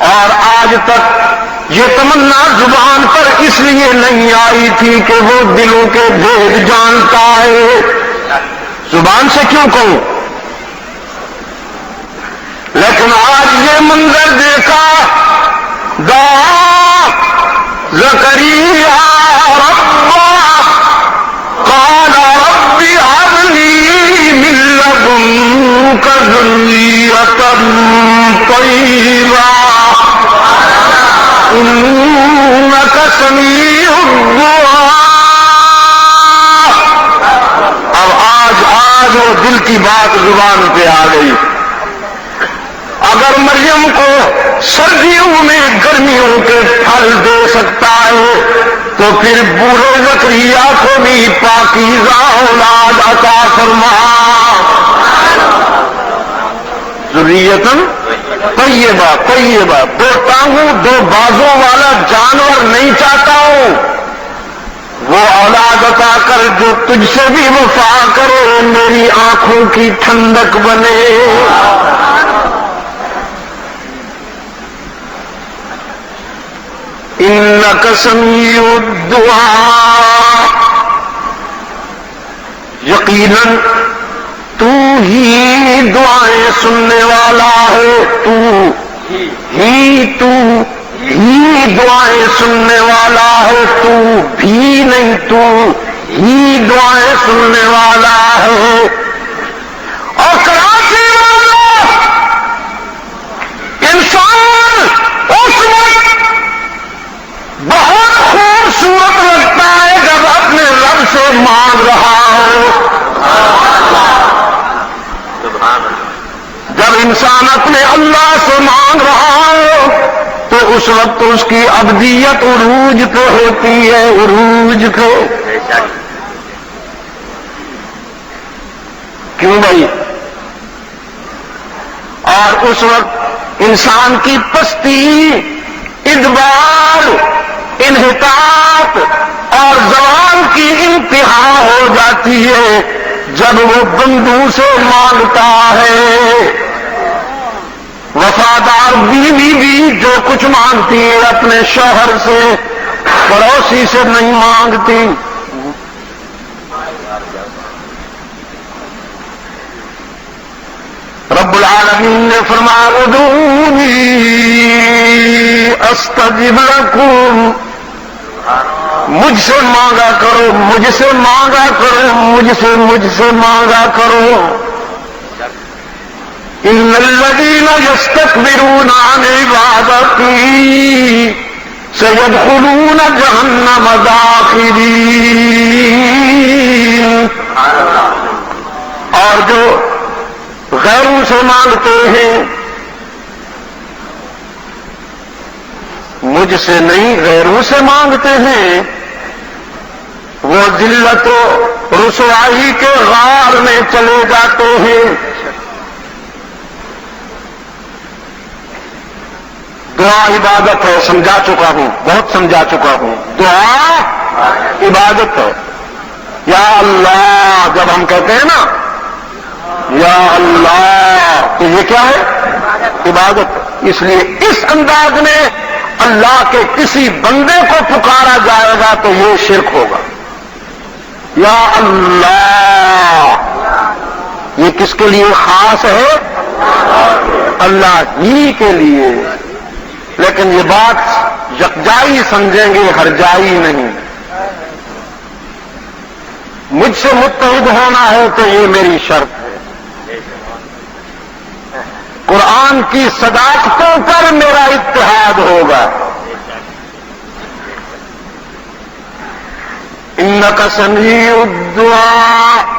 اور آج تک یہ تمنا زبان پر اس لیے نہیں آئی تھی کہ وہ دلوں کے بھید جانتا ہے۔ زبان سے کیوں کہوں؟ لیکن آج یہ منظر دیکھا، دعا زکریا ربا قال رب هب لي من لدنك ذرية طيبة إنك سميع الدعاء۔ اب آج وہ دل کی بات زبان پہ آ گئی۔ اگر مریم کو سردیوں میں گرمیوں کے پھل دے سکتا ہے تو پھر بوڑھے زکریا کو بھی پاکیزہ اولاد عطا فرما۔ ذریۃ طیبہ، طیبہ بولتا ہوں، دو بازوں والا جانور نہیں چاہتا ہوں، وہ اولاد عطا کر جو تجھ سے بھی وفا کرے، میری آنکھوں کی ٹھنڈک بنے۔ انک سمیع الدعاء، یقیناً تو ہی دعائیں سننے والا ہے، تو ہی دعائیں سننے والا ہے، تو بھی نہیں، تو ہی دعائیں سننے والا ہے۔ اور کراچی والا انسان اس وقت بہت خوبصورت لگتا ہے جب اپنے رب سے مانگ رہا ہو۔ جب انسان اپنے اللہ سے مانگ رہا ہو تو اس وقت اس کی ابدیت عروج پہ ہوتی ہے، عروج پہ۔ کیوں بھائی؟ اور اس وقت انسان کی پستی، ادبار، انحطاط اور زوال کی انتہا ہو جاتی ہے جب وہ بندوں سے مانگتا ہے۔ وفادار بیوی بھی جو کچھ مانگتی ہے اپنے شوہر سے، پڑوسی سے نہیں مانگتی۔ رب العالمین نے فرمایا ادعونی استجب لکم، مجھ سے مانگا کرو، مجھ سے مانگا کرو، مجھ سے مانگا کرو۔ ان الذین یستکبرون عن عبادتی سیدخلون جہنم داخرین۔ اور جو غیروں سے مانگتے ہیں، مجھ سے نہیں غیروں سے مانگتے ہیں، وہ ذلت و رسوائی کے غار میں چلے جاتے ہیں۔ دعا عبادت ہے، سمجھا چکا ہوں، بہت سمجھا چکا ہوں، دعا عبادت ہے۔ یا اللہ جب ہم کہتے ہیں نا یا اللہ تو یہ کیا ہے؟ عبادت۔ اس لیے اس انداز میں اللہ کے کسی بندے کو پکارا جائے گا تو یہ شرک ہوگا۔ یا اللہ یہ کس کے لیے خاص ہے؟ اللہ ہی کے لیے۔ لیکن یہ بات یکجائی سمجھیں گے، ہرجائی نہیں۔ مجھ سے متحد ہونا ہے تو یہ میری شرط ہے۔ قرآن کی صداقتوں پر میرا اتحاد ہوگا۔ انک سمیع الدعاء۔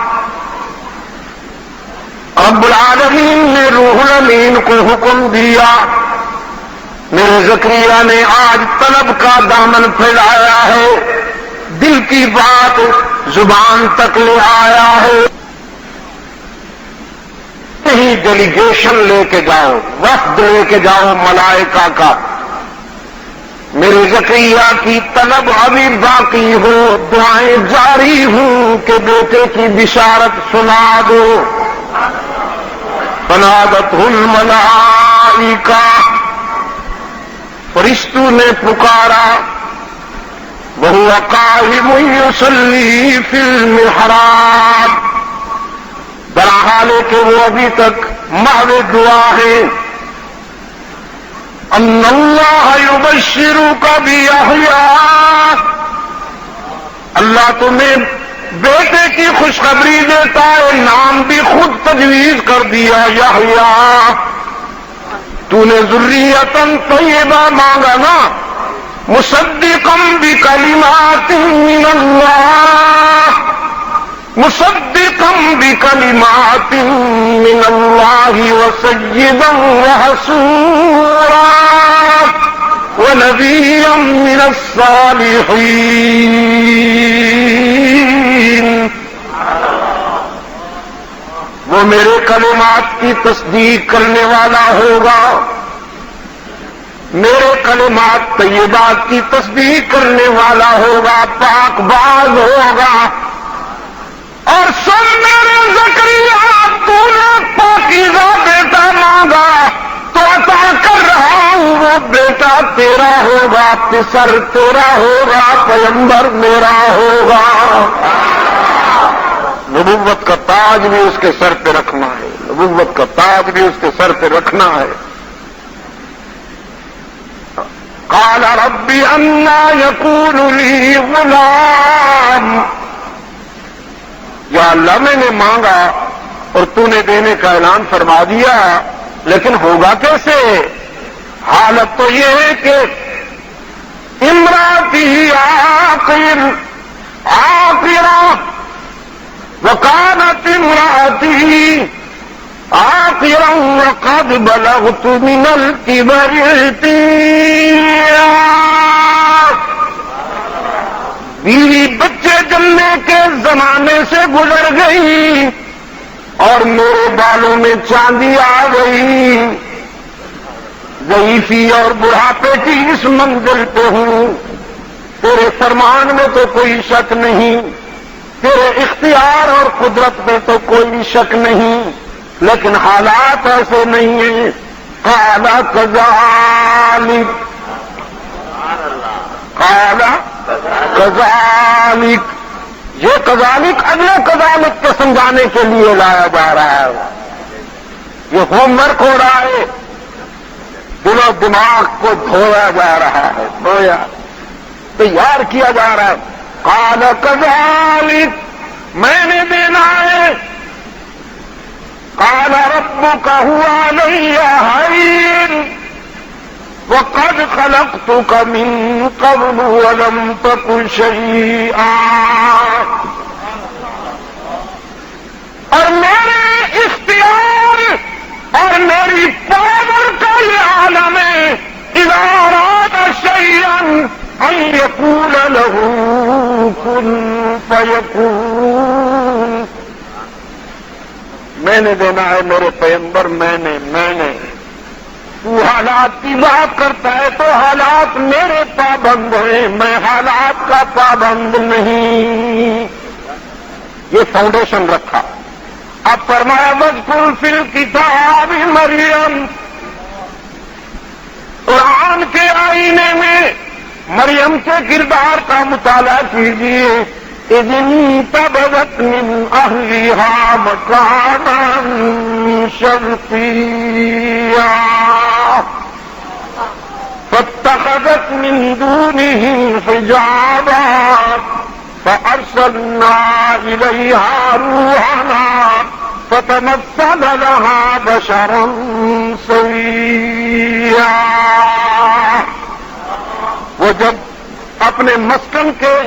رب العالمین نے روح الامین کو حکم دیا، میرے زکریا نے آج طلب کا دامن پھیلایا ہے، دل کی بات زبان تک لے آیا ہے۔ نہیں ڈیلیگیشن لے کے جاؤ، وفد لے کے جاؤ ملائکہ کا، میرے زکریا کی طلب ابھی باقی ہو، دعائیں جاری ہوں کہ بیٹے کی بشارت سنا دو۔ فنادتہ الملائکہ، فرشتوں نے پکارا، وہو قائم یصلی فی المحراب، برحال کہ وہ ابھی تک محو دعا ہے۔ ان اللہ یبشرک بیحییٰ، اللہ تمہیں بیٹے کی خوشخبری دیتا ہے، نام بھی خود تجویز کر دیا یحییٰ۔ تو نے ذریۃ طیبہ مانگا نا، مصدقا بکلمات من اللہ، مصدقا بکلمات من اللہ وسیدا وحصورا ونبیا من الصالحین۔ وہ میرے کلمات کی تصدیق کرنے والا ہوگا، میرے کلمات طیبات کی تصدیق کرنے والا ہوگا، پاک باز ہوگا۔ اور سن میرے زکریا، تو نے پاکیزہ بیٹا مانگا تو عطا کر رہا ہوں، وہ بیٹا تیرا ہوگا، پسر تیرا ہوگا، پیغمبر میرا ہوگا۔ نبوت کا تاج بھی اس کے سر پہ رکھنا ہے، نبوت کا تاج بھی اس کے سر پہ رکھنا ہے۔ قال رب انا يكون لي غلام، یا اللہ میں نے مانگا اور تو نے دینے کا اعلان فرما دیا، لیکن ہوگا کیسے؟ حالت تو یہ ہے کہ امراتی عاقرہ وكانت امراتی عاقرا وقد بلغت من الكبر عتيا، بیوی بچے جننے کے زمانے سے گزر گئی اور میرے بالوں میں چاندی آ گئی، ضعیفی اور بڑھاپے کی اس منزل پہ ہوں۔ تیرے فرمان میں تو کوئی شک نہیں، تیرے اختیار اور قدرت میں تو کوئی شک نہیں، لیکن حالات ایسے نہیں ہیں۔ قال كذلك، قال كذلك، یہ کذالک اگلے کذالک کے سمجھانے کے لیے لایا جا رہا ہے، یہ ہوم ورک ہو رہا ہے، دل و دماغ کو دھویا جا رہا ہے، دھویا تیار کیا جا رہا ہے۔ قال كذلك، میں نے دینا ہے۔ قال ربك هو علي هين وقد خلقتك من قبل ولم تك شيئا، اور میرے اختیار اور میری پاور کا یہ عالم ہے، اذا اراد شيئا ان يقول له كن فيكون۔ میں نے دینا ہے میرے پیغمبر، میں نے تو حالات کی بات کرتا ہے تو حالات میرے پابند ہیں، میں حالات کا پابند نہیں. یہ فاؤنڈیشن رکھا. اب فرمایا وذکر فی الکتاب مریم، قرآن کے آئینے میں مریم کے کردار کا مطالعہ کیجیے. اذ انتبذت من اہلها مکانا شرقیا فاتخذت من دونهم حجابا فارسلنا الیہا روحنا فتمثل لها بشرا سویا. وہ جب اپنے مسکن کے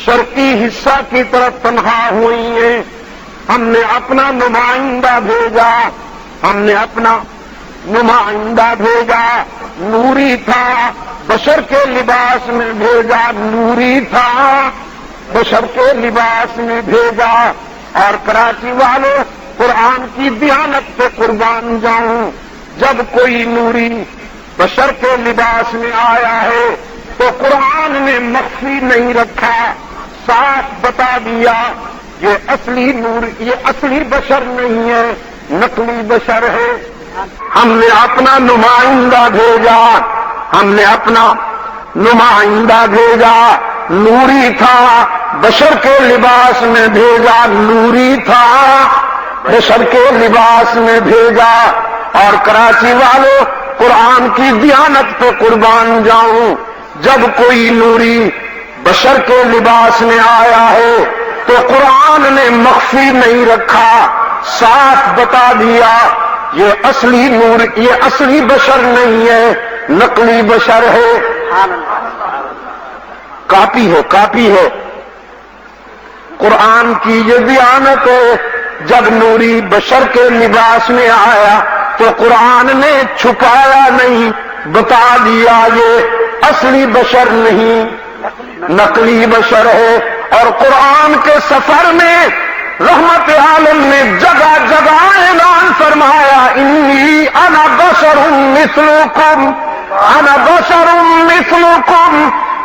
شرقی حصہ کی طرف تنہا ہوئی ہیں، ہم نے اپنا نمائندہ بھیجا، ہم نے اپنا نمائندہ بھیجا. نوری تھا، بشر کے لباس میں بھیجا، نوری تھا، بشر کے لباس میں بھیجا. اور کراچی والوں، قرآن کی دیانت پہ قربان جاؤں، جب کوئی نوری بشر کے لباس میں آیا ہے تو قرآن نے مخفی نہیں رکھا، صاف بتا دیا یہ اصلی نور، یہ اصلی بشر نہیں ہے، نقلی بشر ہے. ہم نے اپنا نمائندہ بھیجا، ہم نے اپنا نمائندہ بھیجا. نوری تھا، بشر کے لباس میں بھیجا، نوری تھا، بشر کے لباس میں بھیجا. اور کراچی والوں، قرآن کی دیانت پہ قربان جاؤں، جب کوئی نوری بشر کے لباس میں آیا ہے تو قرآن نے مخفی نہیں رکھا، صاف بتا دیا یہ اصلی نور، یہ اصلی بشر نہیں ہے، نقلی بشر ہے. کاپی ہے، کاپی ہے. قرآن کی یہ دیانت ہے. جب نوری بشر کے لباس میں آیا تو قرآن نے چھپایا نہیں، بتا دیا یہ اصلی بشر نہیں، نقلی بشر ہے. اور قرآن کے سفر میں رحمت عالم نے جگہ جگہ اعلان فرمایا انی انا بشر مثلکم، انا بشر مثلکم.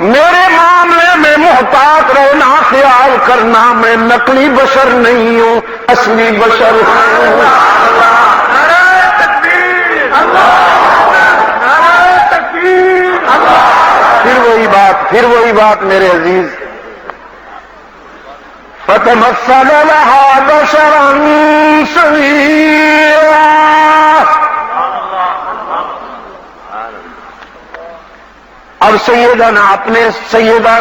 میرے معاملے میں محتاط رہنا، خیال کرنا میں نقلی بشر نہیں ہوں، اصلی بشر ہوں. پھر وہی بات میرے عزیز، فتمثل لها بشرا سویا. اب سیدہ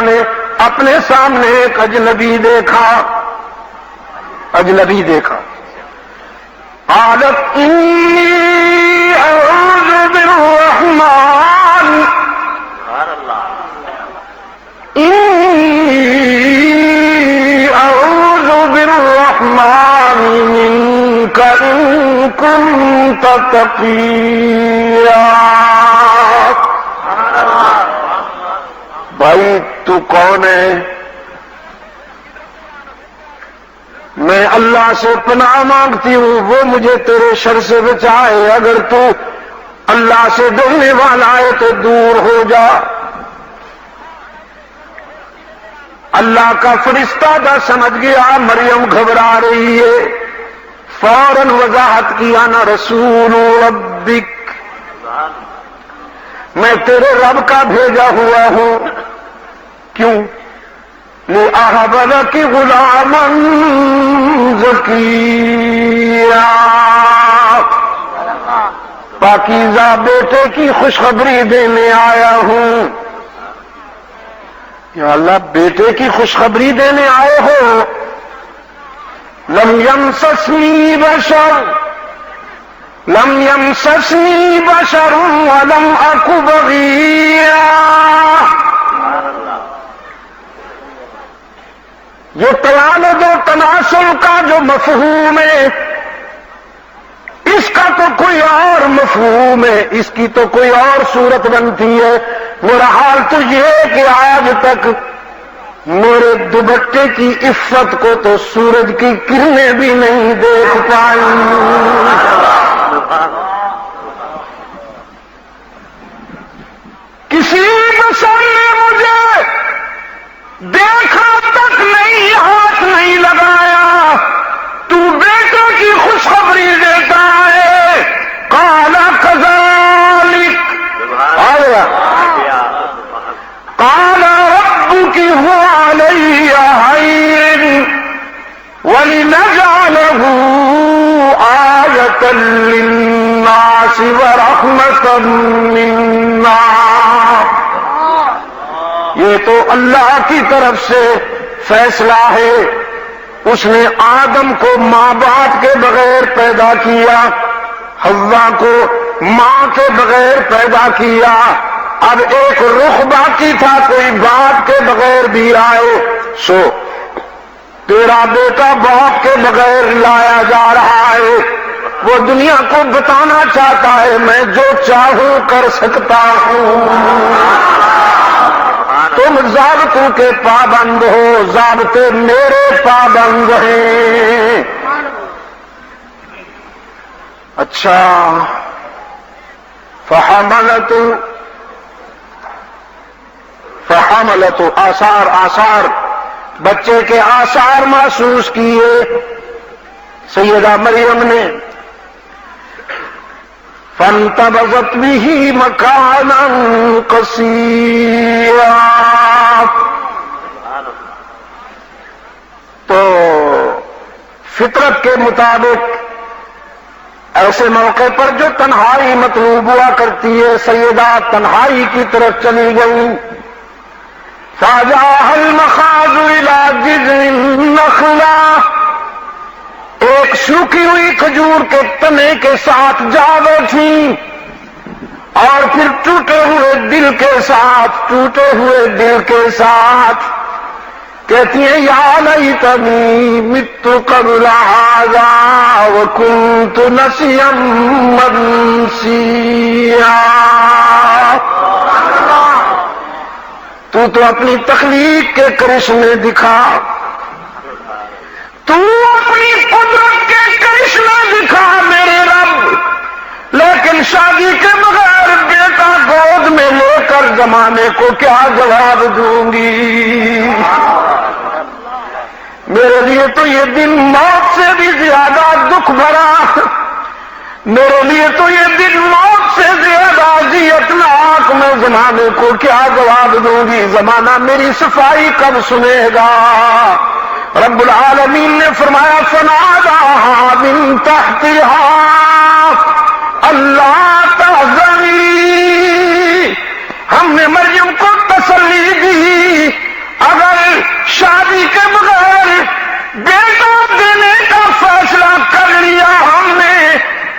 نے اپنے سامنے ایک اجنبی دیکھا، اجنبی دیکھا. قالت انی اعوذ بالرحمن، اعوذ بالرحمن منک ان کنت تقیا. بھائی تو کون ہے؟ میں اللہ سے پناہ مانگتی ہوں وہ مجھے تیرے شر سے بچائے. اگر تو اللہ سے ڈرنے والا ہے تو دور ہو جا. اللہ کا فرشتہ دا سمجھ گیا مریم گھبرا رہی ہے، فوراً وضاحت کیا نا رسول ربک، میں تیرے رب کا بھیجا ہوا ہوں. کیوں؟ لِأَهَبَ لَكِ غُلَامًا زَكِيًّا، پاکیزہ بیٹے کی خوشخبری دینے آیا ہوں. یا اللہ، بیٹے کی خوشخبری دینے آئے ہو. لم یمسسنی بشر، لم یمسسنی بشر ولم اک بغیا. یہ تلالد و تناسل کا جو مفہوم ہے اس کا تو کوئی اور مفہوم ہے، اس کی تو کوئی اور صورت بنتی ہے. میرا حال تو یہ ہے کہ آج تک میرے دوپٹے کی عفت کو تو سورج کی کرنیں بھی نہیں دیکھ پائی. کسی بشر نے مجھے دیکھا تک نہیں، ہاتھ نہیں لگایا، تو بیٹے کی خوشخبری دیتا ہے۔ قال كذلك، قال ربك هو علي هين ولنجعله آية للناس ورحمة منا۔ یہ تو اللہ کی طرف سے فیصلہ ہے۔ اس نے آدم کو ماں باپ کے بغیر پیدا کیا، حوا کو ماں کے بغیر پیدا کیا، اب ایک رخ باقی تھا، کوئی باپ کے بغیر بھی آئے، سو تیرا بیٹا باپ کے بغیر لایا جا رہا ہے۔ وہ دنیا کو بتانا چاہتا ہے میں جو چاہوں کر سکتا ہوں، تم ضابطوں کے پابند ہو، ضابطے میرے پابند ہیں۔ اچھا، فحملت آثار بچے کے آثار محسوس کیے سیدہ مریم نے۔ فانتبذت به مکانا قصیا، تو فطرت کے مطابق ایسے موقع پر جو تنہائی مطلوب ہوا کرتی ہے، سیدہ تنہائی کی طرف چلی گئی۔ فجاءها المخاض الى جذع النخلة، ایک سوکھی ہوئی کھجور کے تنے کے ساتھ جا بیٹھی، اور پھر ٹوٹے ہوئے دل کے ساتھ کہتی ہیں یا لیتنی مت قبل ھذا وکنت نسیا منسیا۔ تو اپنی تخلیق کے کرشمے دکھا، تو اپنی قدرت کے کرشمے دکھا میرے رب، لیکن شادی کے بغیر بیٹا گود میں لے کر زمانے کو کیا جواب دوں گی؟ میرے لیے تو یہ دن موت سے بھی زیادہ دکھ بھرا، میرے لیے تو یہ دن موت سے زیادہ اذیتناک، میں زمانے کو کیا جواب دوں گی؟ زمانہ میری صفائی کب سنے گا؟ رب العالمین نے فرمایا فناداها من تحتها اللہ تحزنی، ہم نے مریم کو تسلی دی، اگر شادی کے بغیر بیٹا دینے کا فیصلہ کر لیا ہم نے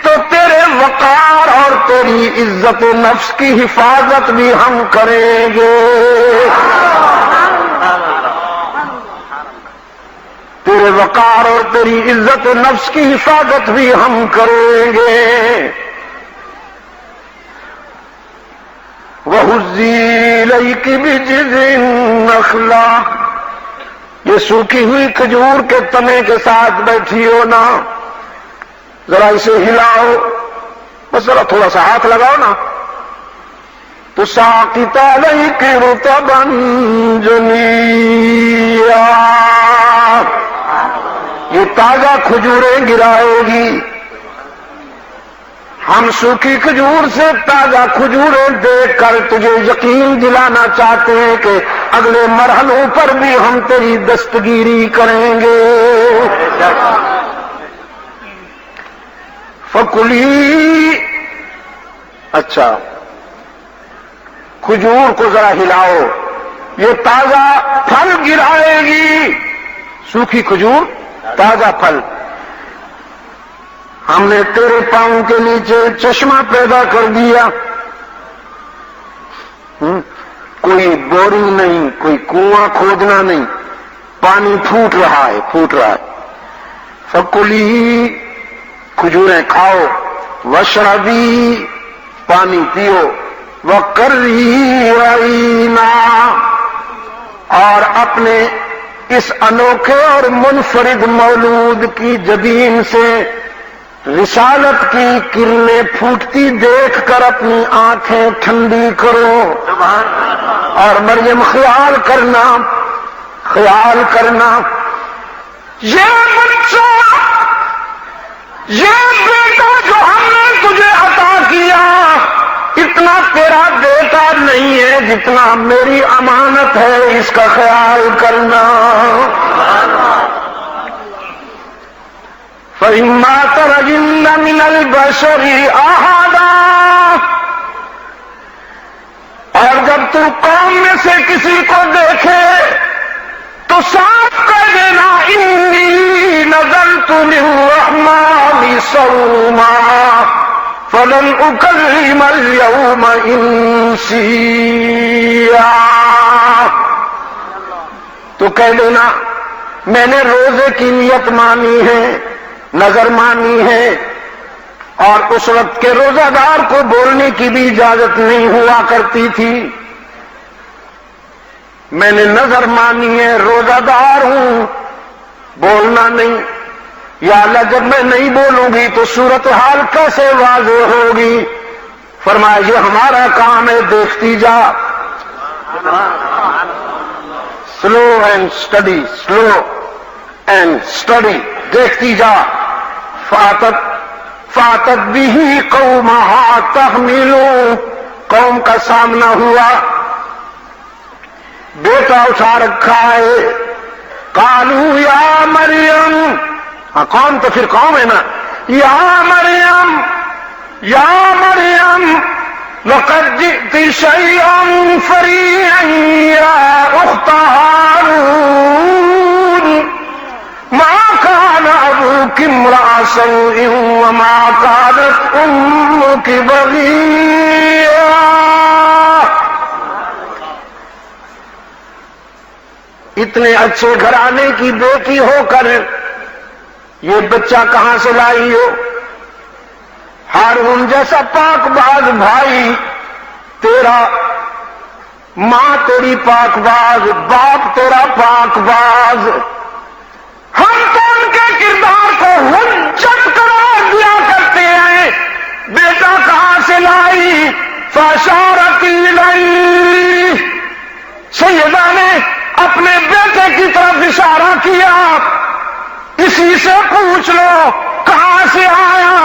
تو تیرے وقار اور تیری عزت نفس کی حفاظت بھی ہم کریں گے، تیرے وقار اور تیری عزت نفس کی حفاظت بھی ہم کریں گے۔ وَهُزِّي إِلَيْكِ بِجِذْعِ النَّخْلَةِ، یہ سوکھی ہوئی کھجور کے تنے کے ساتھ بیٹھی ہو نا، ذرا اسے ہلاؤ، بس ذرا تھوڑا سا ہاتھ لگاؤ نا، تو ساقط علیک رطبا جنیا، یہ تازہ کھجوریں گرائے گی۔ ہم سوکھی کھجور سے تازہ کھجوریں دیکھ کر تجھے یقین دلانا چاہتے ہیں کہ اگلے مرحلوں پر بھی ہم تیری دستگیری کریں گے۔ فکلی، اچھا کھجور کو ذرا ہلاؤ، یہ تازہ پھل گرائے گی، سوکھی کھجور تازہ پھل۔ ہم نے تیرے پاؤں کے نیچے چشمہ پیدا کر دیا، کوئی بورنگ نہیں، کوئی کنواں کھودنا نہیں، پانی پھوٹ رہا ہے۔ فکلی، کھجوریں کھاؤ، واشربی، پانی پیو، وقرری عینا، اور اپنے اس انوکھے اور منفرد مولود کی جبین سے رسالت کی کرنیں پھوٹتی دیکھ کر اپنی آنکھیں ٹھنڈی کرو. اور مریم خیال کرنا یہ بچہ، یہ بیٹا جو ہم نے تجھے عطا کیا اتنا تیرا بیٹا نہیں ہے جتنا میری امانت ہے، اس کا خیال کرنا. فَإِمَّا تَرَيِنَّ مِنَ الْبَشَرِ أَحَدًا، اور جب تم قوم میں سے کسی کو دیکھے تو صاف کہہ دینا انی نذرت للرحمن صوما فلن اکلم اليوم انسیا. تو کہہ دینا میں نے روزے کی نیت مانی ہے، نظر مانی ہے، اور اس وقت کے روزہ دار کو بولنے کی بھی اجازت نہیں ہوا کرتی تھی. میں نے نظر مانی ہے، روزہ دار ہوں، بولنا نہیں. یا اللہ جب میں نہیں بولوں گی تو صورتحال کیسے واضح ہوگی؟ فرمایا یہ ہمارا کام ہے، دیکھتی جا. سلو اینڈ اسٹڈی، دیکھتی جا. فاتت بھی قومہا تحملو، قوم کا سامنا ہوا، بیٹا اٹھا رکھا ہے. قالوا یا مریم، ہاں قوم تو پھر قوم ہے نا. یا مریم لقد جئت شیئا فریعا یا اخت ہارون ما كان ابوك امرأ سوء وما كانت امك بغيا. اتنے اچھے گھرانے کی بیٹی ہو کر یہ بچہ کہاں سے لائی ہو؟ ہارون جیسا پاک باز بھائی تیرا، ماں تیری پاک باز، باپ تیرا پاک باز. ہم تو ان کے کردار کو حجت قرار دیا کرتے ہیں. بیٹا کہاں سے لائی؟ فاشارت الیہ، سیدہ نے اپنے بیٹے کی طرف اشارہ کیا. اسی سے پوچھ لو کہاں سے آیا.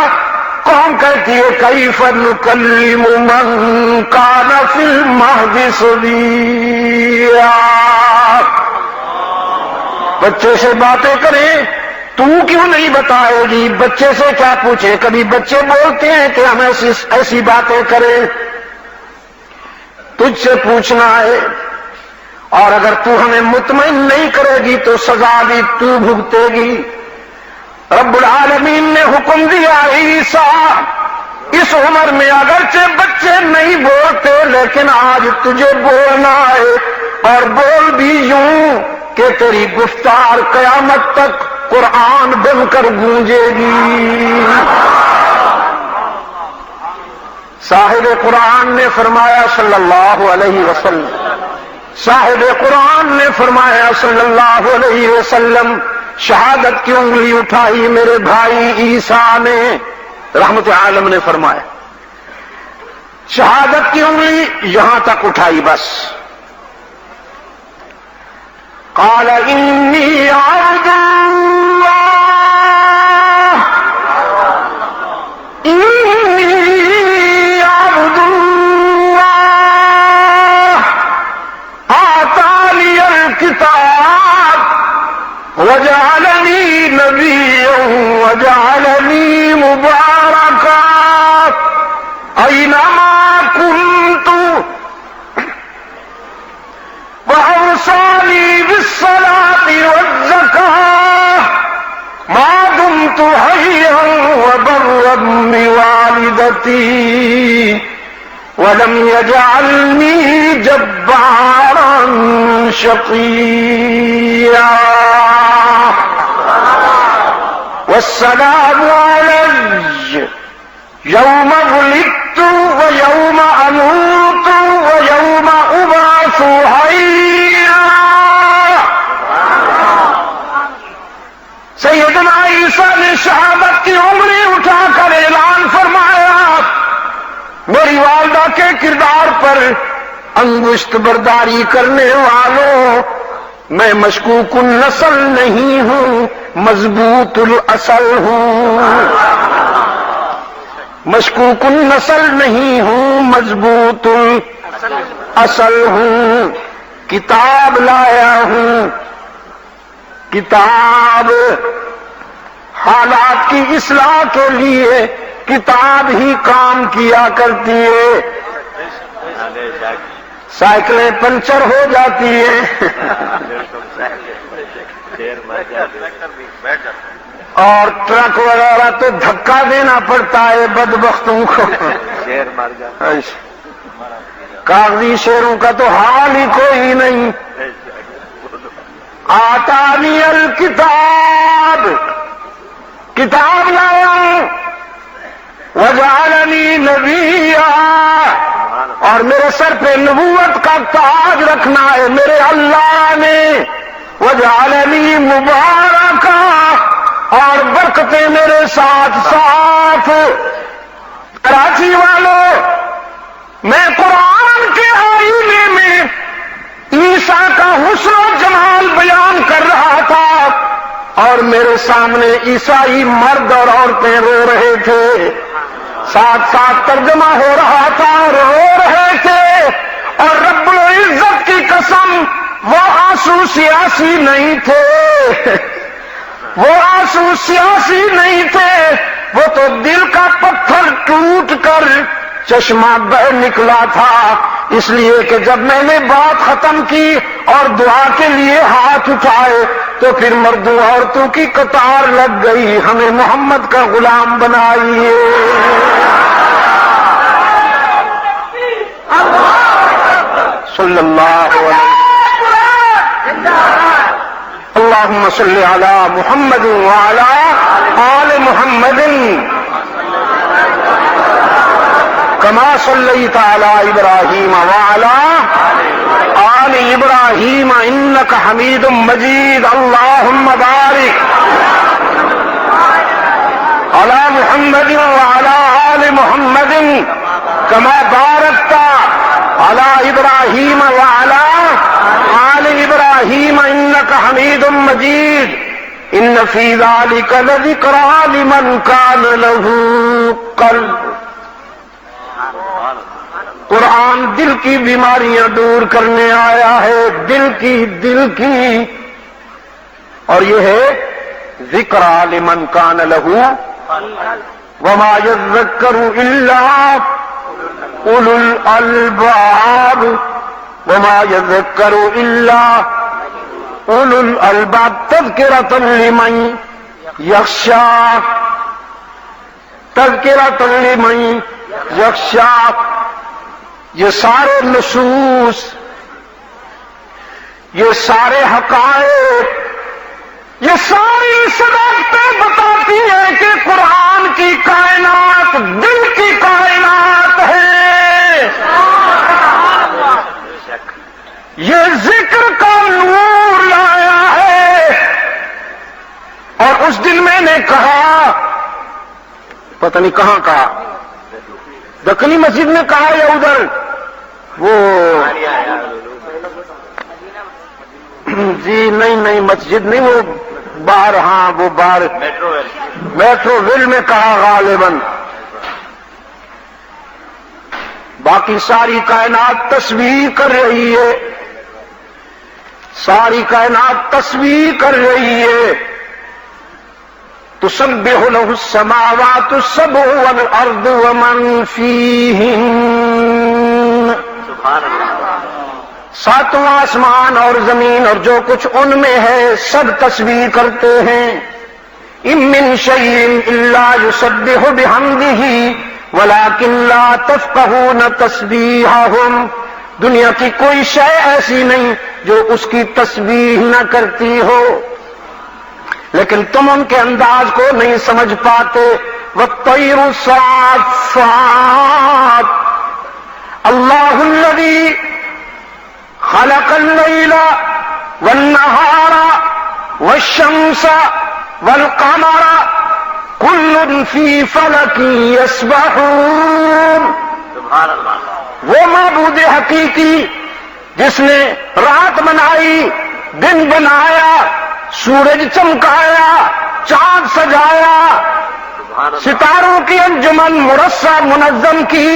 قوم کہتی ہے کیف نکلم من کان فی المہد صبیا. بچے سے باتیں کریں تو کیوں نہیں بتائے گی؟ بچے سے کیا پوچھے؟ کبھی بچے بولتے ہیں کہ ہم ایسی باتیں کریں؟ تجھ سے پوچھنا ہے. اور اگر تو ہمیں مطمئن نہیں کرے گی تو سزا بھی تو بھگتے گی. رب العالمین نے حکم دیا عیسیٰ اس عمر میں اگرچہ بچے نہیں بولتے لیکن آج تجھے بولنا ہے، اور بول بھی یوں کہ تیری گفتار قیامت تک قرآن بن کر گونجے گی. صاحب قرآن نے فرمایا صلی اللہ علیہ وسلم، صاحب قرآن نے فرمایا صلی اللہ علیہ وسلم، شہادت کی انگلی اٹھائی میرے بھائی عیسیٰ نے، رحمت عالم نے فرمایا شہادت کی انگلی یہاں تک اٹھائی بس. قال انی عبد اللہ، انی عبد اللہ آتانی الکتاب وجعلنی نبیا وجعلنی مبارکا اینما کنت وأوصاني بالصلاة والزكاة ما دمت حيا وبرا بوالدتي ولم يجعلني جبارا شقيا. والسلام علي يوم ولدت ويوم أموت ويوم أبعث حيا. سیدنا عیسیٰ نے شہادت کی انگلی اٹھا تمہاری والدہ کے کردار پر انگشت برداری کرنے والوں، میں مشکوک النسل نہیں ہوں، مضبوط الاصل ہوں۔ مشکوک النسل نہیں ہوں، مضبوط الاصل ہوں۔ کتاب لایا ہوں، کتاب حالات کی اصلاح کے لیے کتاب ہی کام کیا کرتی ہے۔ سائیکلیں پنچر ہو جاتی ہیں اور ٹرک وغیرہ تو دھکا دینا پڑتا ہے بدبختوں کو۔ کاغذی شیروں کا تو حال ہی کوئی نہیں۔ آتانی الکتاب، کتاب لایا ہوں، وجعلنی نبیا، اور میرے سر پہ نبوت کا تاج رکھنا ہے میرے اللہ نے۔ وجعلنی مبارکا، اور برکتیں میرے ساتھ ساتھ۔ کراچی والوں، میں قرآن کے آئینے میں عیسیٰ کا حسن و جمال بیان کر رہا تھا اور میرے سامنے عیسائی مرد اور عورتیں رو رہے تھے، ساتھ ساتھ ترجمہ ہو رہا تھا، رو رہے تھے۔ اور رب العزت کی قسم، وہ آنسو سیاسی نہیں تھے، وہ آنسو سیاسی نہیں تھے، وہ تو دل کا پتھر ٹوٹ کر چشمہ بہ نکلا تھا۔ اس لیے کہ جب میں نے بات ختم کی اور دعا کے لیے ہاتھ اٹھائے تو پھر مردوں عورتوں کی قطار لگ گئی، ہمیں محمد کا غلام بنائیے۔ صلی اللہ علیہ وسلم۔ اللہم صلی علی محمد وعلی آل محمد کما صلیت علی ابراہیم وعلی آل ابراہیم انک حمید مجید۔ اللہم بارک علی محمد وعلی آل محمد کما بارکت علی ابراہیم وعلی آل ابراہیم انک حمید مجید۔ ان فی ذلک لذکری لمن کان لہ قلب۔ قرآن دل کی بیماریاں دور کرنے آیا ہے، دل کی، اور یہ ہے ذکرى لمن کان لہ وما یذکر الا اولو الالباب، وما یذکر الا اولو الالباب تذکرۃ لمن یخشی، تذکرۃ لمن یخشی۔ یہ سارے نصوص، یہ سارے حقائق، یہ ساری صداقتیں بتاتی ہیں کہ قرآن کی کائنات دل کی کائنات ہے۔ یہ ذکر کا نور لایا ہے۔ اور اس دن میں نے کہا، پتہ نہیں کہاں کہا، دکنی مسجد میں کہا یا ادھر وہ جی نہیں مسجد نہیں، وہ باہر، ہاں وہ باہر میٹرو ویل میں کہا غالباً۔ باقی ساری کائنات تصویر کر رہی ہے، ساری کائنات تصویر کر رہی ہے۔ تسبح له السماوات السبع والارض ومن فیہن۔ ساتواں آسمان اور زمین اور جو کچھ ان میں ہے سب تسبیح کرتے ہیں۔ ان من شیء الا یسبح بحمدہ ولکن لا تفقہون تسبیحہم۔ دنیا کی کوئی شے ایسی نہیں جو اس کی تسبیح نہ کرتی ہو، لیکن تم ان کے انداز کو نہیں سمجھ پاتے۔ والطیر صافات، اللہ الذی خلق اللیل والنہار والشمس والقمر کل فی فلک یسبحون۔ وہ معبود حقیقی جس نے رات بنائی، دن بنایا، سورج چمکایا، چاند سجایا، ستاروں کی انجمن مرصع منظم کی،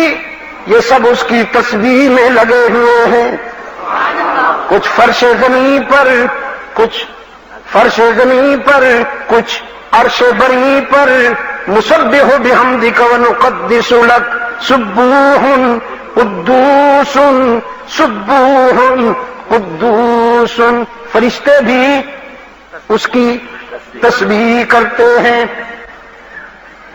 یہ سب اس کی تسبیح میں لگے ہوئے ہیں۔ کچھ فرش زمین پر، کچھ فرش زمین پر، کچھ عرش بری پر، مسبح بحمدک ونقدس لک، سبوح قدوس سبوح قدوس، فرشتے بھی اس کی تسبیح کرتے ہیں۔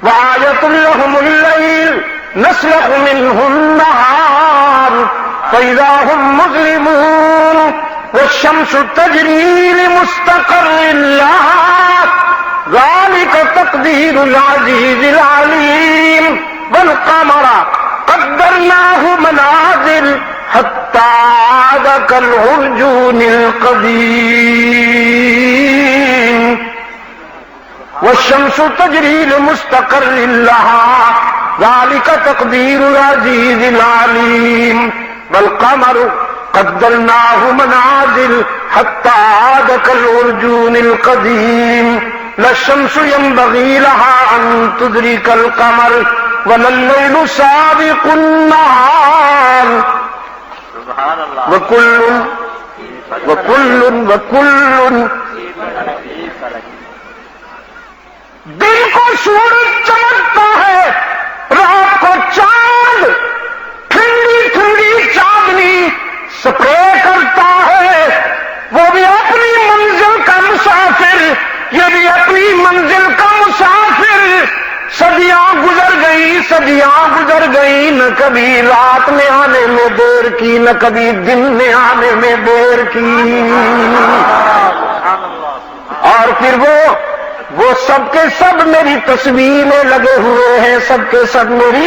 وآیۃ لہم اللیل نسلخ منہ النہار فإذا هم مظلمون والشمس تجری لمستقر لها ذلك تقدیر العزیز العلیم والقمر قدرناه منازل حتى عاد كالعرجون القدیم والشمس تجری لمستقر لها ذلك تقدیر العزیز العلیم والقمر قدرناه منازل حتى عاد كالعرجون القدیم لا الشمس ينبغي لها أن تدرك القمر ولا الليل سابق النهار وكل دن کو سورج چمکتا ہے، رات کو چاند ٹھنڈی ٹھنڈی چاندنی سپرے کرتا ہے۔ وہ بھی اپنی منزل کا مسافر، یہ بھی اپنی منزل کا مسافر۔ صدیاں گزر گئی، صدیاں گزر گئی، نہ کبھی رات میں آنے میں دیر کی، نہ کبھی دن میں آنے میں دیر کی۔ اور پھر وہ سب کے سب میری تسبیح میں لگے ہوئے ہیں، سب کے سب میری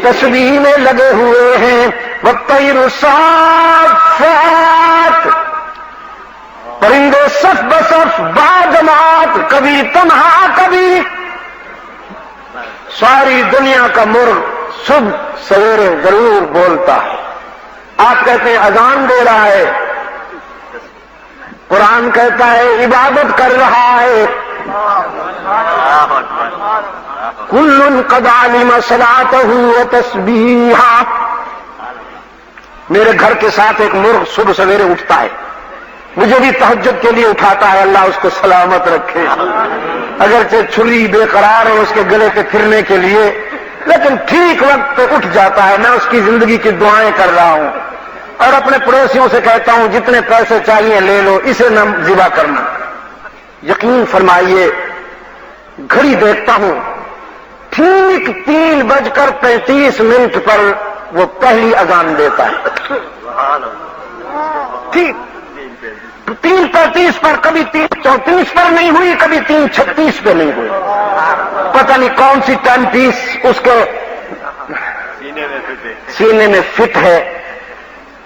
تسبیح میں لگے ہوئے ہیں۔ والطیر صافات، پرندے صف بصف باجماعت، کبھی تنہا کبھی۔ ساری دنیا کا مرغ صبح سویرے ضرور بولتا ہے۔ آپ کہتے ہیں اذان دے رہا ہے، قرآن کہتا ہے عبادت کر رہا ہے۔ کل قد علم صلاته وتسبیحہ۔ میرے گھر کے ساتھ ایک مرغ صبح سویرے اٹھتا ہے، مجھے بھی تہجد کے لیے اٹھاتا ہے، اللہ اس کو سلامت رکھے۔ اگرچہ چھری بے قرار ہے اس کے گلے پہ پھرنے کے لیے، لیکن ٹھیک وقت پہ اٹھ جاتا ہے۔ میں اس کی زندگی کی دعائیں کر رہا ہوں اور اپنے پڑوسیوں سے کہتا ہوں جتنے پیسے چاہیے لے لو، اسے نہ ذبح کرنا۔ یقین فرمائیے، گھڑی دیکھتا ہوں، ٹھیک 3:35 پر وہ پہلی اذان دیتا ہے۔ ٹھیک 3:35 پر، کبھی 3:34 پر نہیں ہوئی، کبھی 3:36 پہ نہیں ہوئی، پتہ نہیں کون سی ٹائم پیس اس کے سینے میں فٹ ہے۔